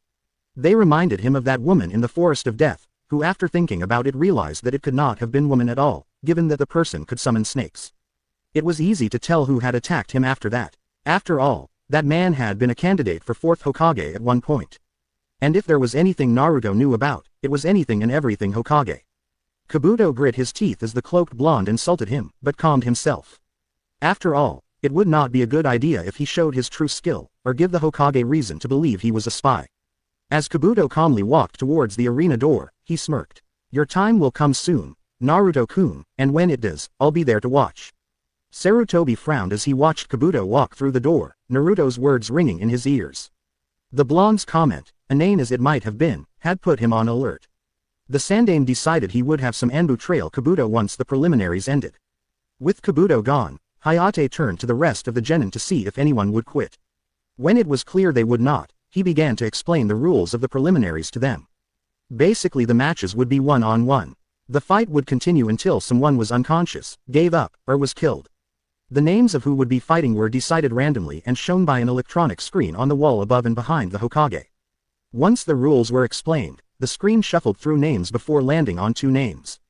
They reminded him of that woman in the Forest of Death, who after thinking about it realized that it could not have been woman at all, given that the person could summon snakes. It was easy to tell who had attacked him after that. After all, that man had been a candidate for 4th Hokage at one point. And if there was anything Naruto knew about, it was anything and everything Hokage. Kabuto grit his teeth as the cloaked blonde insulted him, but calmed himself. After all, it would not be a good idea if he showed his true skill, or give the Hokage reason to believe he was a spy. As Kabuto calmly walked towards the arena door, he smirked. Your time will come soon, Naruto-kun, and when it does, I'll be there to watch. Sarutobi frowned as he watched Kabuto walk through the door, Naruto's words ringing in his ears. The blonde's comment, inane as it might have been, had put him on alert. The Sandaime decided he would have some Anbu trail Kabuto once the preliminaries ended. With Kabuto gone, Hayate turned to the rest of the genin to see if anyone would quit. When it was clear they would not, he began to explain the rules of the preliminaries to them. Basically, the matches would be one-on-one. The fight would continue until someone was unconscious, gave up, or was killed. The names of who would be fighting were decided randomly and shown by an electronic screen on the wall above and behind the Hokage. Once the rules were explained, the screen shuffled through names before landing on 2 names.